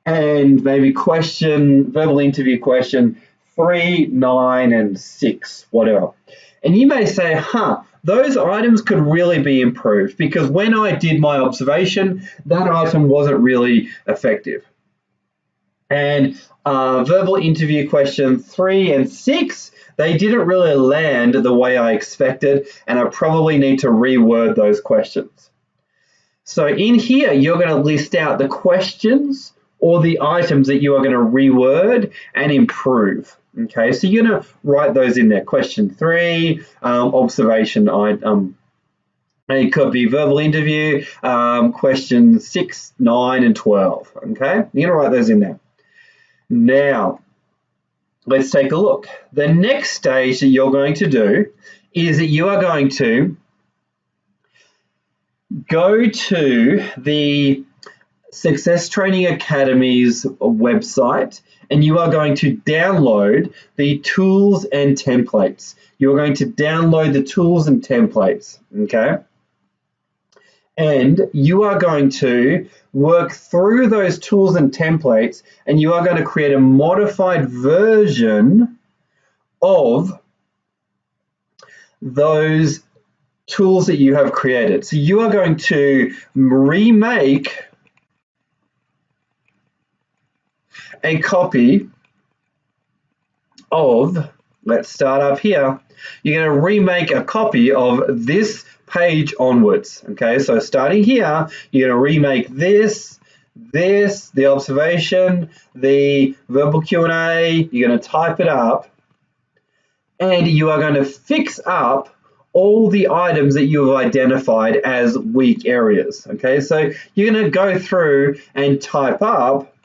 and maybe verbal interview question 3, 9, and 6, whatever. And you may say, those items could really be improved because when I did my observation, that item wasn't really effective. And verbal interview question 3 and 6, they didn't really land the way I expected, and I probably need to reword those questions. So in here, you're going to list out the questions or the items that you are going to reword and improve. Okay, so you're going to write those in there. Question 3, observation item. It could be verbal interview, questions 6, 9, and 12. Okay, you're going to write those in there. Now, let's take a look. The next stage that you're going to do is that you are going to go to the Success Training Academy's website and you are going to download the tools and templates. You're going to download the tools and templates, okay? And you are going to work through those tools and templates and you are going to create a modified version of those tools that you have created. So you are going to remake a copy of, let's start up here, you're going to remake a copy of this page onwards. Okay, so starting here, you're going to remake this, the observation, the verbal Q&A, you're going to type it up, and you are going to fix up all the items that you have identified as weak areas. Okay, so you're going to go through and type up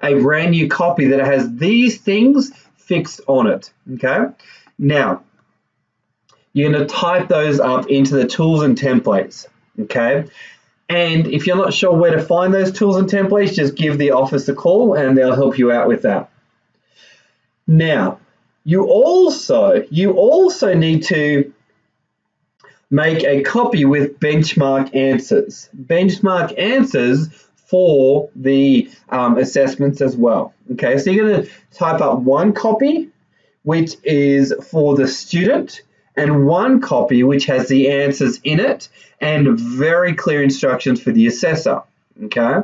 a brand new copy that has these things fixed on it. Okay, now you're going to type those up into the tools and templates. Okay, and if you're not sure where to find those tools and templates, just give the office a call and they'll help you out with that. Now, you also need to make a copy with benchmark answers. Benchmark answers for the assessments as well. Okay, so you're going to type up one copy, which is for the student, and one copy which has the answers in it and very clear instructions for the assessor, okay,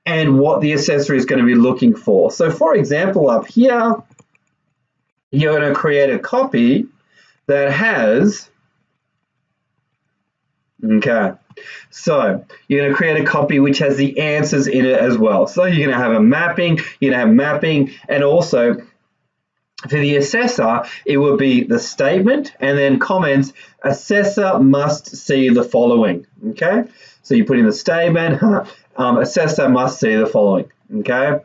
and what the assessor is going to be looking for. So for example, up here, you're going to create a copy that has, okay, so you're going to create a copy which has the answers in it as well. So you're going to have a mapping, you're going to have mapping, and also for the assessor, it would be the statement and then comments, assessor must see the following, okay? So you put in the statement, assessor must see the following, okay?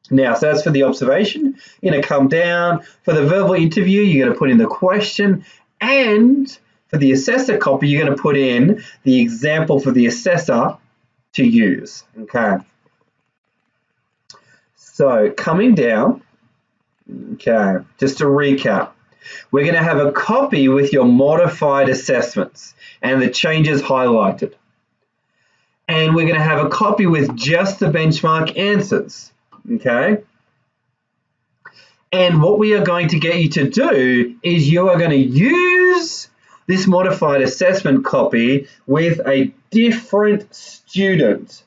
Now, so that's for the observation. You're going to come down. For the verbal interview, you're going to put in the question, and for the assessor copy, you're going to put in the example for the assessor to use, okay? So coming down, okay, just to recap, we're going to have a copy with your modified assessments and the changes highlighted. And we're going to have a copy with just the benchmark answers, okay? And what we are going to get you to do is you are going to use this modified assessment copy with a different student,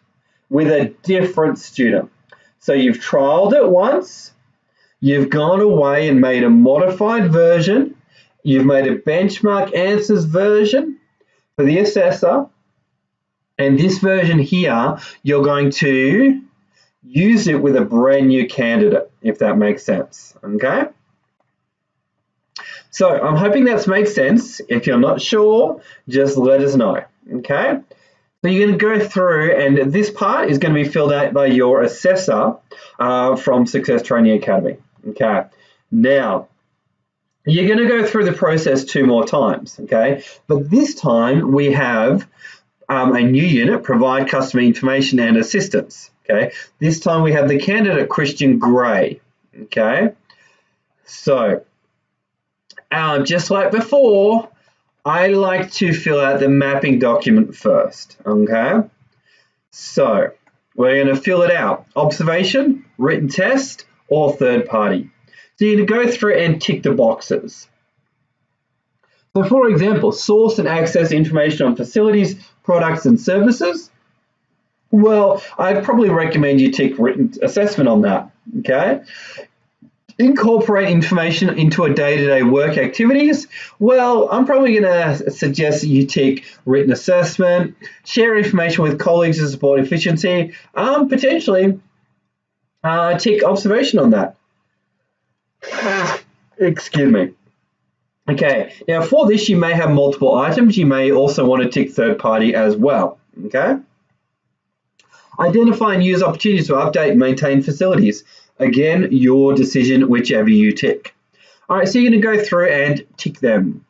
So you've trialed it once, you've gone away and made a modified version, you've made a benchmark answers version for the assessor, and this version here, you're going to use it with a brand new candidate, if that makes sense, okay? So I'm hoping that's made sense. If you're not sure, just let us know, okay? So you're going to go through, and this part is going to be filled out by your assessor from Success Training Academy, okay? Now, you're going to go through the process 2 more times, okay? But this time we have a new unit, provide customer information and assistance, okay? This time we have the candidate Christian Gray, okay? So, just like before, I like to fill out the mapping document first, okay? So, we're going to fill it out. Observation, written test, or third party. So you're going to go through and tick the boxes. So for example, source and access information on facilities, products and services. Well, I'd probably recommend you tick written assessment on that, okay? Incorporate information into a day-to-day work activities. Well, I'm probably going to suggest that you tick written assessment, share information with colleagues to support efficiency, potentially tick observation on that. Excuse me. Okay, now for this, you may have multiple items. You may also want to tick third party as well, okay? Identify and use opportunities to update and maintain facilities. Again, your decision, whichever you tick. All right, so you're going to go through and tick them.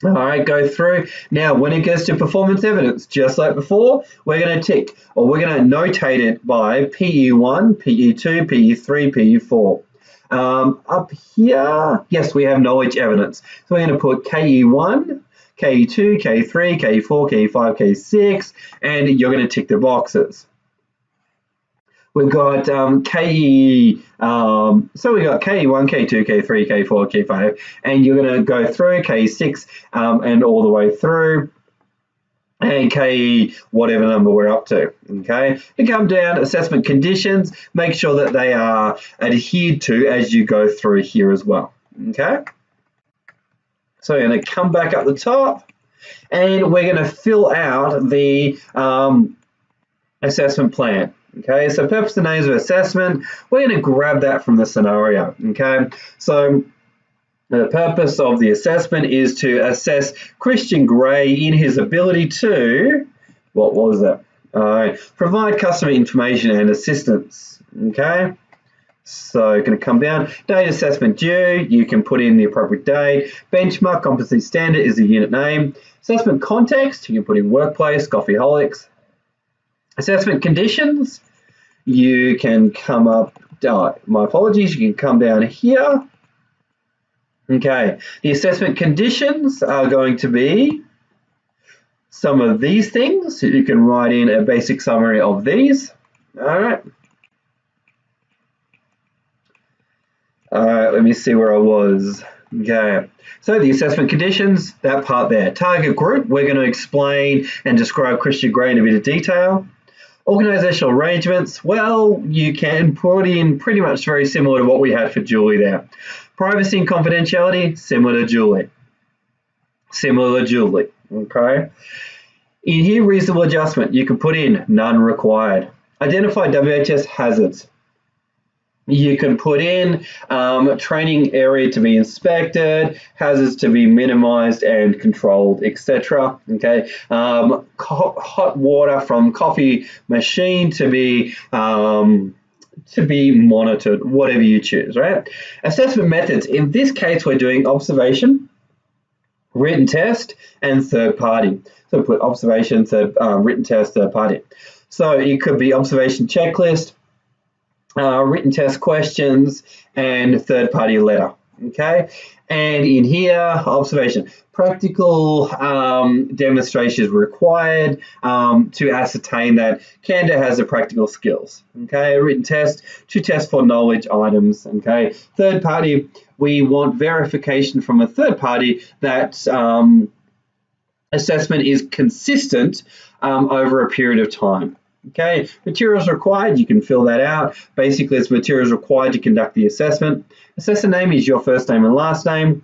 All right, go through. Now, when it gets to performance evidence, just like before, we're going to tick, or we're going to notate it by PE1, PE2, PE3, PE4. Up here, yes, we have knowledge evidence. So we're going to put KE1, KE2, K3, K4, K5, K6, and you're going to tick the boxes. We've got so we got K1, K2, K3, K4, K5, and you're going to go through K6 and all the way through, and K whatever number we're up to, okay? You come down, assessment conditions, make sure that they are adhered to as you go through here as well, okay? So you're going to come back up the top, and we're going to fill out the assessment plan. Okay, so purpose and names of assessment, we're going to grab that from the scenario, okay? So the purpose of the assessment is to assess Christian Gray in his ability to, what was that? Provide customer information and assistance, okay? So going to come down, date assessment due, you can put in the appropriate date, benchmark, competency standard is the unit name, assessment context, you can put in workplace, coffeeholics. Assessment conditions, you can come up, my apologies, you can come down here. Okay, the assessment conditions are going to be some of these things. You can write in a basic summary of these. All right, let me see where I was. Okay, so the assessment conditions, that part there. Target group, we're going to explain and describe Christian Grey in a bit of detail. Organisational arrangements, well, you can put in pretty much very similar to what we had for Julie there. Privacy and confidentiality, similar to Julie. Okay. In here, reasonable adjustment, you can put in none required. Identify WHS hazards. You can put in training area to be inspected, hazards to be minimized and controlled, etc. Okay, hot water from coffee machine to be monitored, whatever you choose, right? Assessment methods. In this case, we're doing observation, written test, and third party. So put observation, written test, third party. So it could be observation checklist, written test questions, and third-party letter, okay? And in here, observation. Practical demonstration is required to ascertain that candidate has the practical skills, okay? Written test, to test for knowledge items, okay? Third party, we want verification from a third party that assessment is consistent over a period of time. Okay, materials required, you can fill that out. Basically, it's materials required to conduct the assessment. Assessor name is your first name and last name.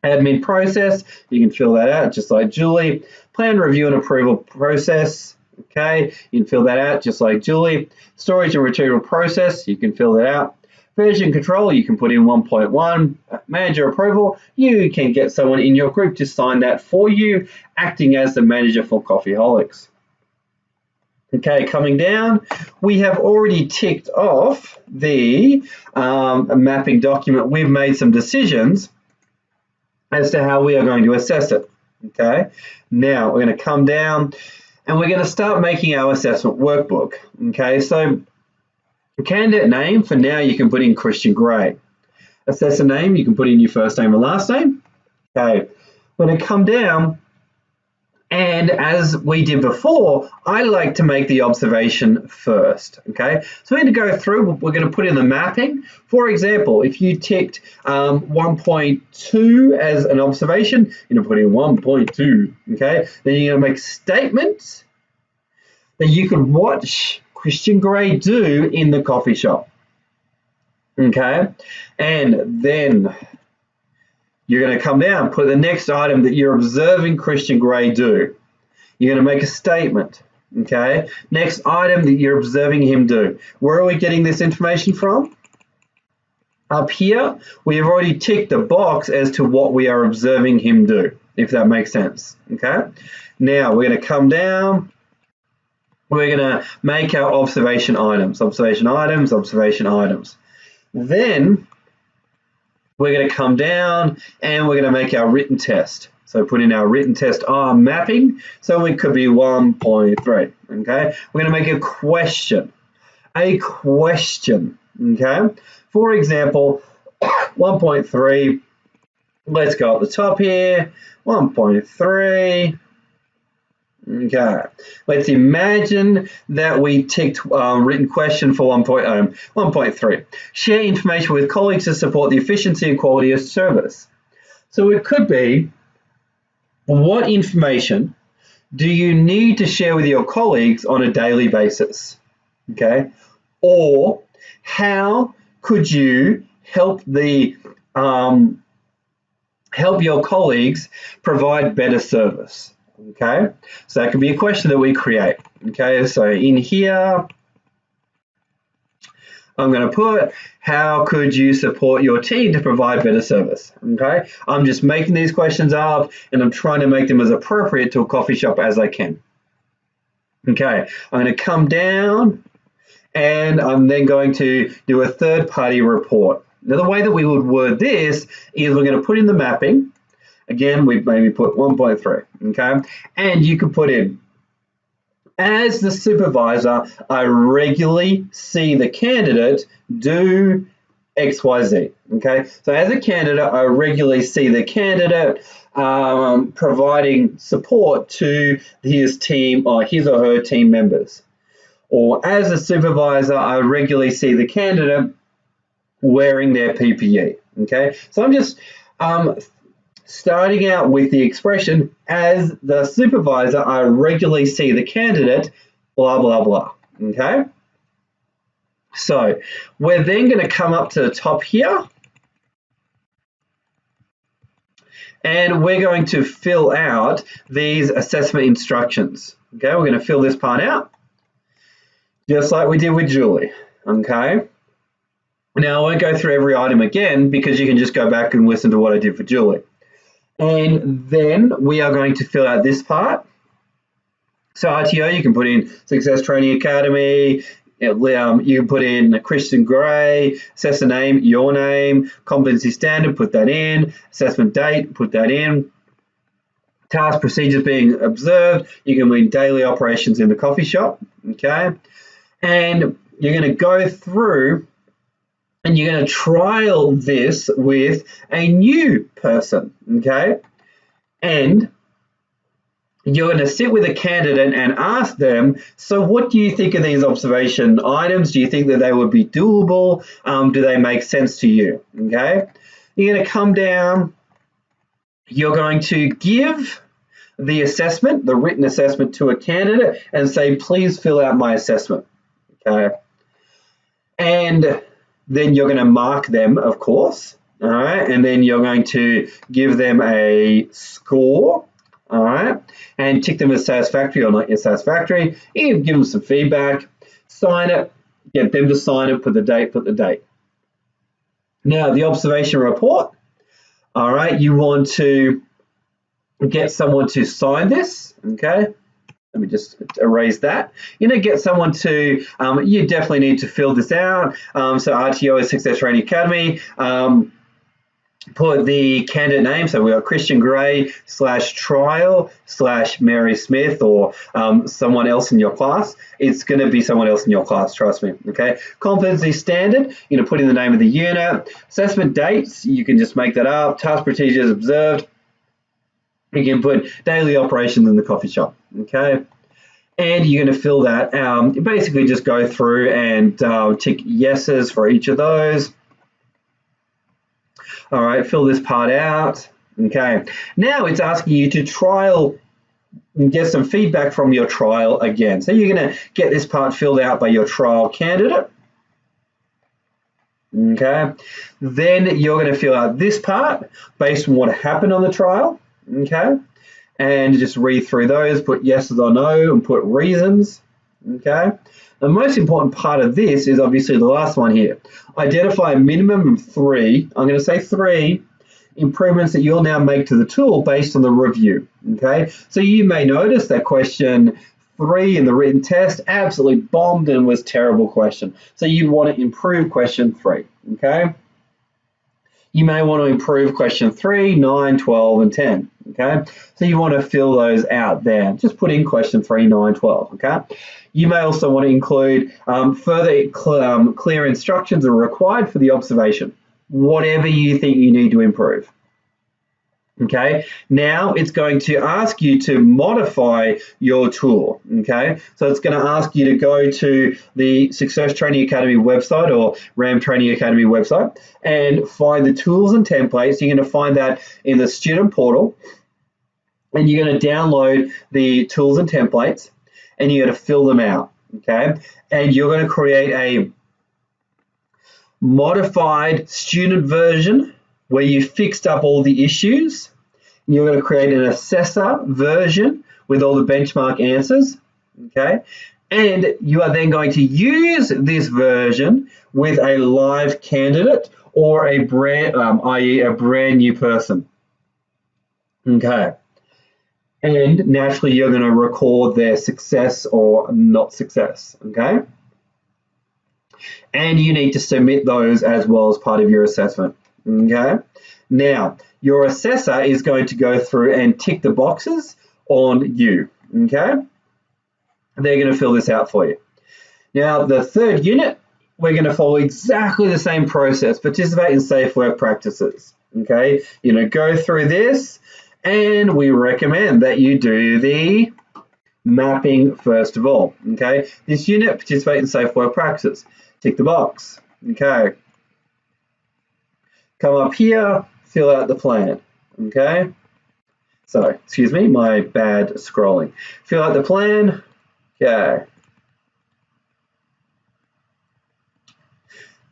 Admin process, you can fill that out just like Julie. Plan, review, and approval process. Okay, you can fill that out just like Julie. Storage and retrieval process, you can fill that out. Version control, you can put in 1.1. Manager approval, you can get someone in your group to sign that for you, acting as the manager for Coffeeholics. Okay, coming down, we have already ticked off the mapping document. We've made some decisions as to how we are going to assess it. Okay, now we're going to come down and we're going to start making our assessment workbook. Okay, so candidate name, for now you can put in Christian Grey. Assessor name, you can put in your first name and last name. Okay, we're going to come down. And as we did before, I like to make the observation first, okay? So we're going to go through, we're going to put in the mapping. For example, if you ticked 1.2 as an observation, you're going to put in 1.2, okay? Then you're going to make statements that you can watch Christian Grey do in the coffee shop, okay? And then you're going to come down, put the next item that you're observing Christian Grey do. You're going to make a statement, okay? Next item that you're observing him do. Where are we getting this information from? Up here, we have already ticked the box as to what we are observing him do, if that makes sense, okay? Now, we're going to come down. We're going to make our observation items, observation items, observation items. Then we're going to come down and we're going to make our written test. So put in our written test mapping. So it could be 1.3, okay? We're going to make a question, okay? For example, 1.3, let's go at the top here, 1.3, okay. Let's imagine that we ticked written question for 1.3. Share information with colleagues to support the efficiency and quality of service. So it could be, what information do you need to share with your colleagues on a daily basis? Okay. Or how could you help help your colleagues provide better service? Okay, so that could be a question that we create. Okay, so in here, I'm going to put, how could you support your team to provide better service? Okay, I'm just making these questions up and I'm trying to make them as appropriate to a coffee shop as I can. Okay, I'm going to come down and I'm then going to do a third party report. Now, the way that we would word this is we're going to put in the mapping. Again, we've maybe put 1.3, okay? And you can put in, as the supervisor, I regularly see the candidate do XYZ, okay? So as a candidate, I regularly see the candidate providing support to his team or his or her team members. Or as a supervisor, I regularly see the candidate wearing their PPE, okay? So I'm just Starting out with the expression, as the supervisor, I regularly see the candidate, blah, blah, blah, okay? So we're then going to come up to the top here, and we're going to fill out these assessment instructions, okay? We're going to fill this part out, just like we did with Julie, okay? Now, I won't go through every item again because you can just go back and listen to what I did for Julie. And then we are going to fill out this part. So RTO, you can put in Success Training Academy, you can put in Christian Grey, assessor name, your name, competency standard, put that in, assessment date, put that in, task procedures being observed, you can put in daily operations in the coffee shop, okay? And you're going to go through and you're going to trial this with a new person, okay? And you're going to sit with a candidate and ask them, so what do you think of these observation items? Do you think that they would be doable? Do they make sense to you, okay? You're going to come down, you're going to give the assessment, the written assessment, to a candidate and say, please fill out my assessment, okay? And then you're going to mark them, of course, all right? And then you're going to give them a score, all right? And tick them as satisfactory or not yet satisfactory. You can give them some feedback, sign it, get them to sign it, put the date, put the date. Now, the observation report, all right, you want to get someone to sign this, okay? Let me just erase that. You know, get someone to, you definitely need to fill this out. So RTO is Success Training Academy. Put the candidate name. So we've got Christian Grey /trial /Mary Smith or someone else in your class. It's going to be someone else in your class, trust me. Okay. Competency standard, you're going to put in the name of the unit. Assessment dates, you can just make that up. Task procedures observed. You can put daily operations in the coffee shop, okay? And you're going to fill that out. You basically just go through and tick yeses for each of those. All right, fill this part out, okay? Now it's asking you to trial and get some feedback from your trial again. So you're going to get this part filled out by your trial candidate, okay? Then you're going to fill out this part based on what happened on the trial. Okay, and just read through those, put yeses or no, and put reasons. Okay, the most important part of this is obviously the last one here. Identify a minimum of 3, I'm going to say 3 improvements that you'll now make to the tool based on the review. Okay, so you may notice that question 3 in the written test absolutely bombed and was a terrible question. So you want to improve question 3. Okay. You may want to improve question 3, 9, 12, and 10, okay? So you want to fill those out there. Just put in question 3, 9, 12, okay? You may also want to include further clear instructions are required for the observation, whatever you think you need to improve. Okay, now it's going to ask you to modify your tool. Okay, so it's going to ask you to go to the Success Training Academy website or RAM Training Academy website and find the tools and templates. You're going to find that in the student portal, and you're going to download the tools and templates, and you're going to fill them out. Okay, and you're going to create a modified student version where you fixed up all the issues. You're going to create an assessor version with all the benchmark answers, okay? And you are then going to use this version with a live candidate or a brand, i.e. a brand new person, okay? And naturally, you're going to record their success or not success, okay? And you need to submit those as well as part of your assessment, okay? Now, your assessor is going to go through and tick the boxes on you, okay? They're going to fill this out for you. Now, the third unit, we're going to follow exactly the same process, participate in safe work practices, okay? You're going to go through this, and we recommend that you do the mapping first of all, okay? This unit, participate in safe work practices. Tick the box, okay? Come up here, fill out the plan, okay? So, excuse me, my bad scrolling. Fill out the plan, okay.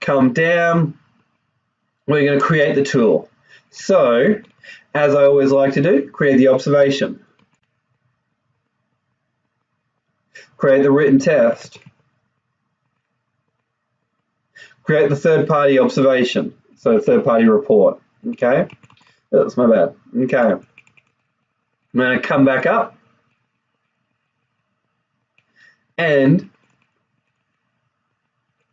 Come down, we're going to create the tool. So, as I always like to do, create the observation. Create the written test. Create the third-party observation, so third-party report, okay? That's my bad, okay. I'm going to come back up and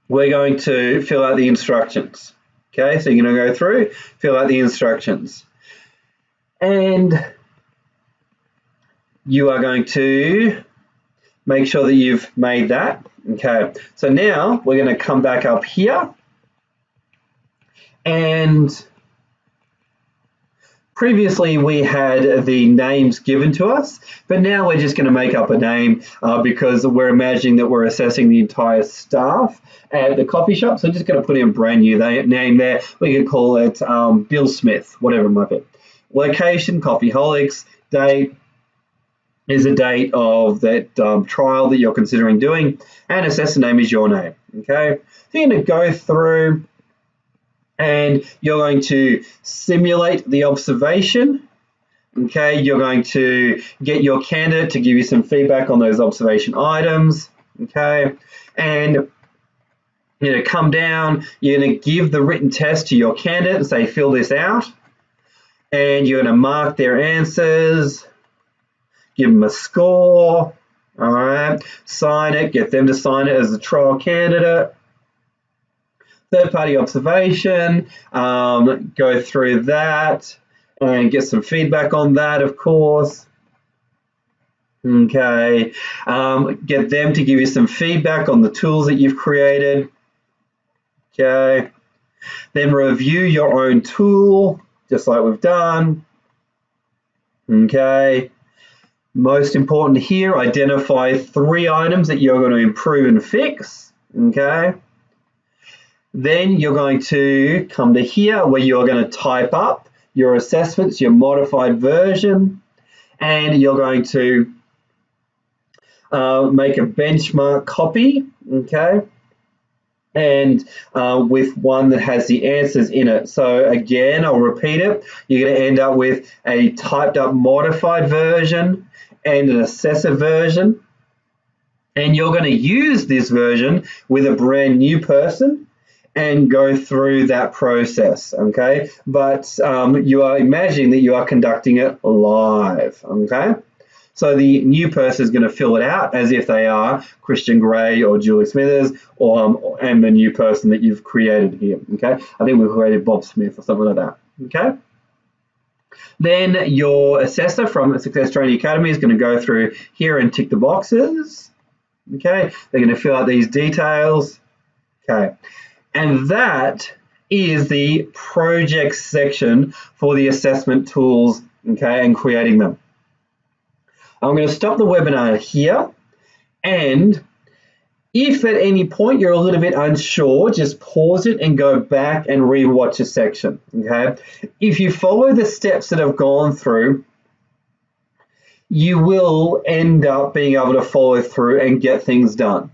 we're going to fill out the instructions, okay? So you're going to go through, fill out the instructions. And you are going to make sure that you've made that. Okay, so now we're going to come back up here, and previously we had the names given to us, but now we're just going to make up a name because we're imagining that we're assessing the entire staff at the coffee shop. So I'm just going to put in a brand new name there. We can call it Bill Smith, whatever it might be. Location, Coffeeholics. Date is the date of that trial that you're considering doing, and assessor name is your name, okay? So you're going to go through and you're going to simulate the observation, okay? You're going to get your candidate to give you some feedback on those observation items, okay? And you're going to come down, you're going to give the written test to your candidate and say, fill this out, and you're going to mark their answers, give them a score, all right, sign it, get them to sign it as a trial candidate. Third-party observation, go through that and get some feedback on that, of course. Okay, get them to give you some feedback on the tools that you've created. Okay, then review your own tool, just like we've done. Okay. Most important here, identify 3 items that you're going to improve and fix, okay? Then you're going to come to here where you're going to type up your assessments, your modified version, and you're going to make a benchmark copy, okay? And with one that has the answers in it. So again, I'll repeat it. You're going to end up with a typed up modified version and an assessor version, and you're going to use this version with a brand new person and go through that process, okay? But you are imagining that you are conducting it live, okay? So the new person is going to fill it out as if they are Christian Gray or Julie Smithers and the new person that you've created here, okay? I think we've created Bob Smith or something like that, okay? Then your assessor from Success Training Academy is going to go through here and tick the boxes. Okay, they're going to fill out these details. Okay, and that is the project section for the assessment tools, okay, and creating them. I'm going to stop the webinar here, and if at any point you're a little bit unsure, just pause it and go back and rewatch a section, okay? If you follow the steps that I've gone through, you will end up being able to follow through and get things done.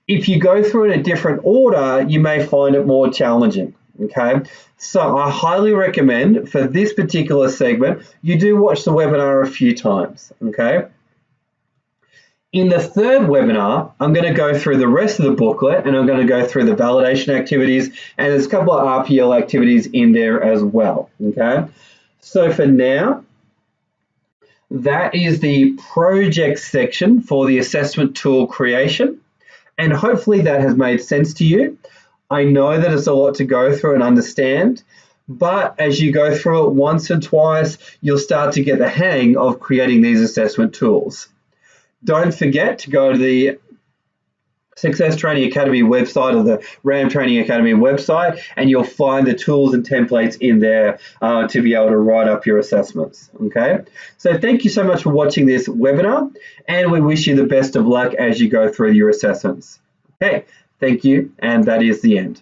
If you go through in a different order, you may find it more challenging, okay? So I highly recommend for this particular segment, you do watch the webinar a few times, okay? In the third webinar, I'm going to go through the rest of the booklet and I'm going to go through the validation activities, and there's a couple of RPL activities in there as well, okay? So for now, that is the project section for the assessment tool creation, and hopefully that has made sense to you. I know that it's a lot to go through and understand, but as you go through it once and twice, you'll start to get the hang of creating these assessment tools. Don't forget to go to the Success Training Academy website or the RAM Training Academy website, and you'll find the tools and templates in there to be able to write up your assessments, okay? So thank you so much for watching this webinar, and we wish you the best of luck as you go through your assessments. Okay, thank you, and that is the end.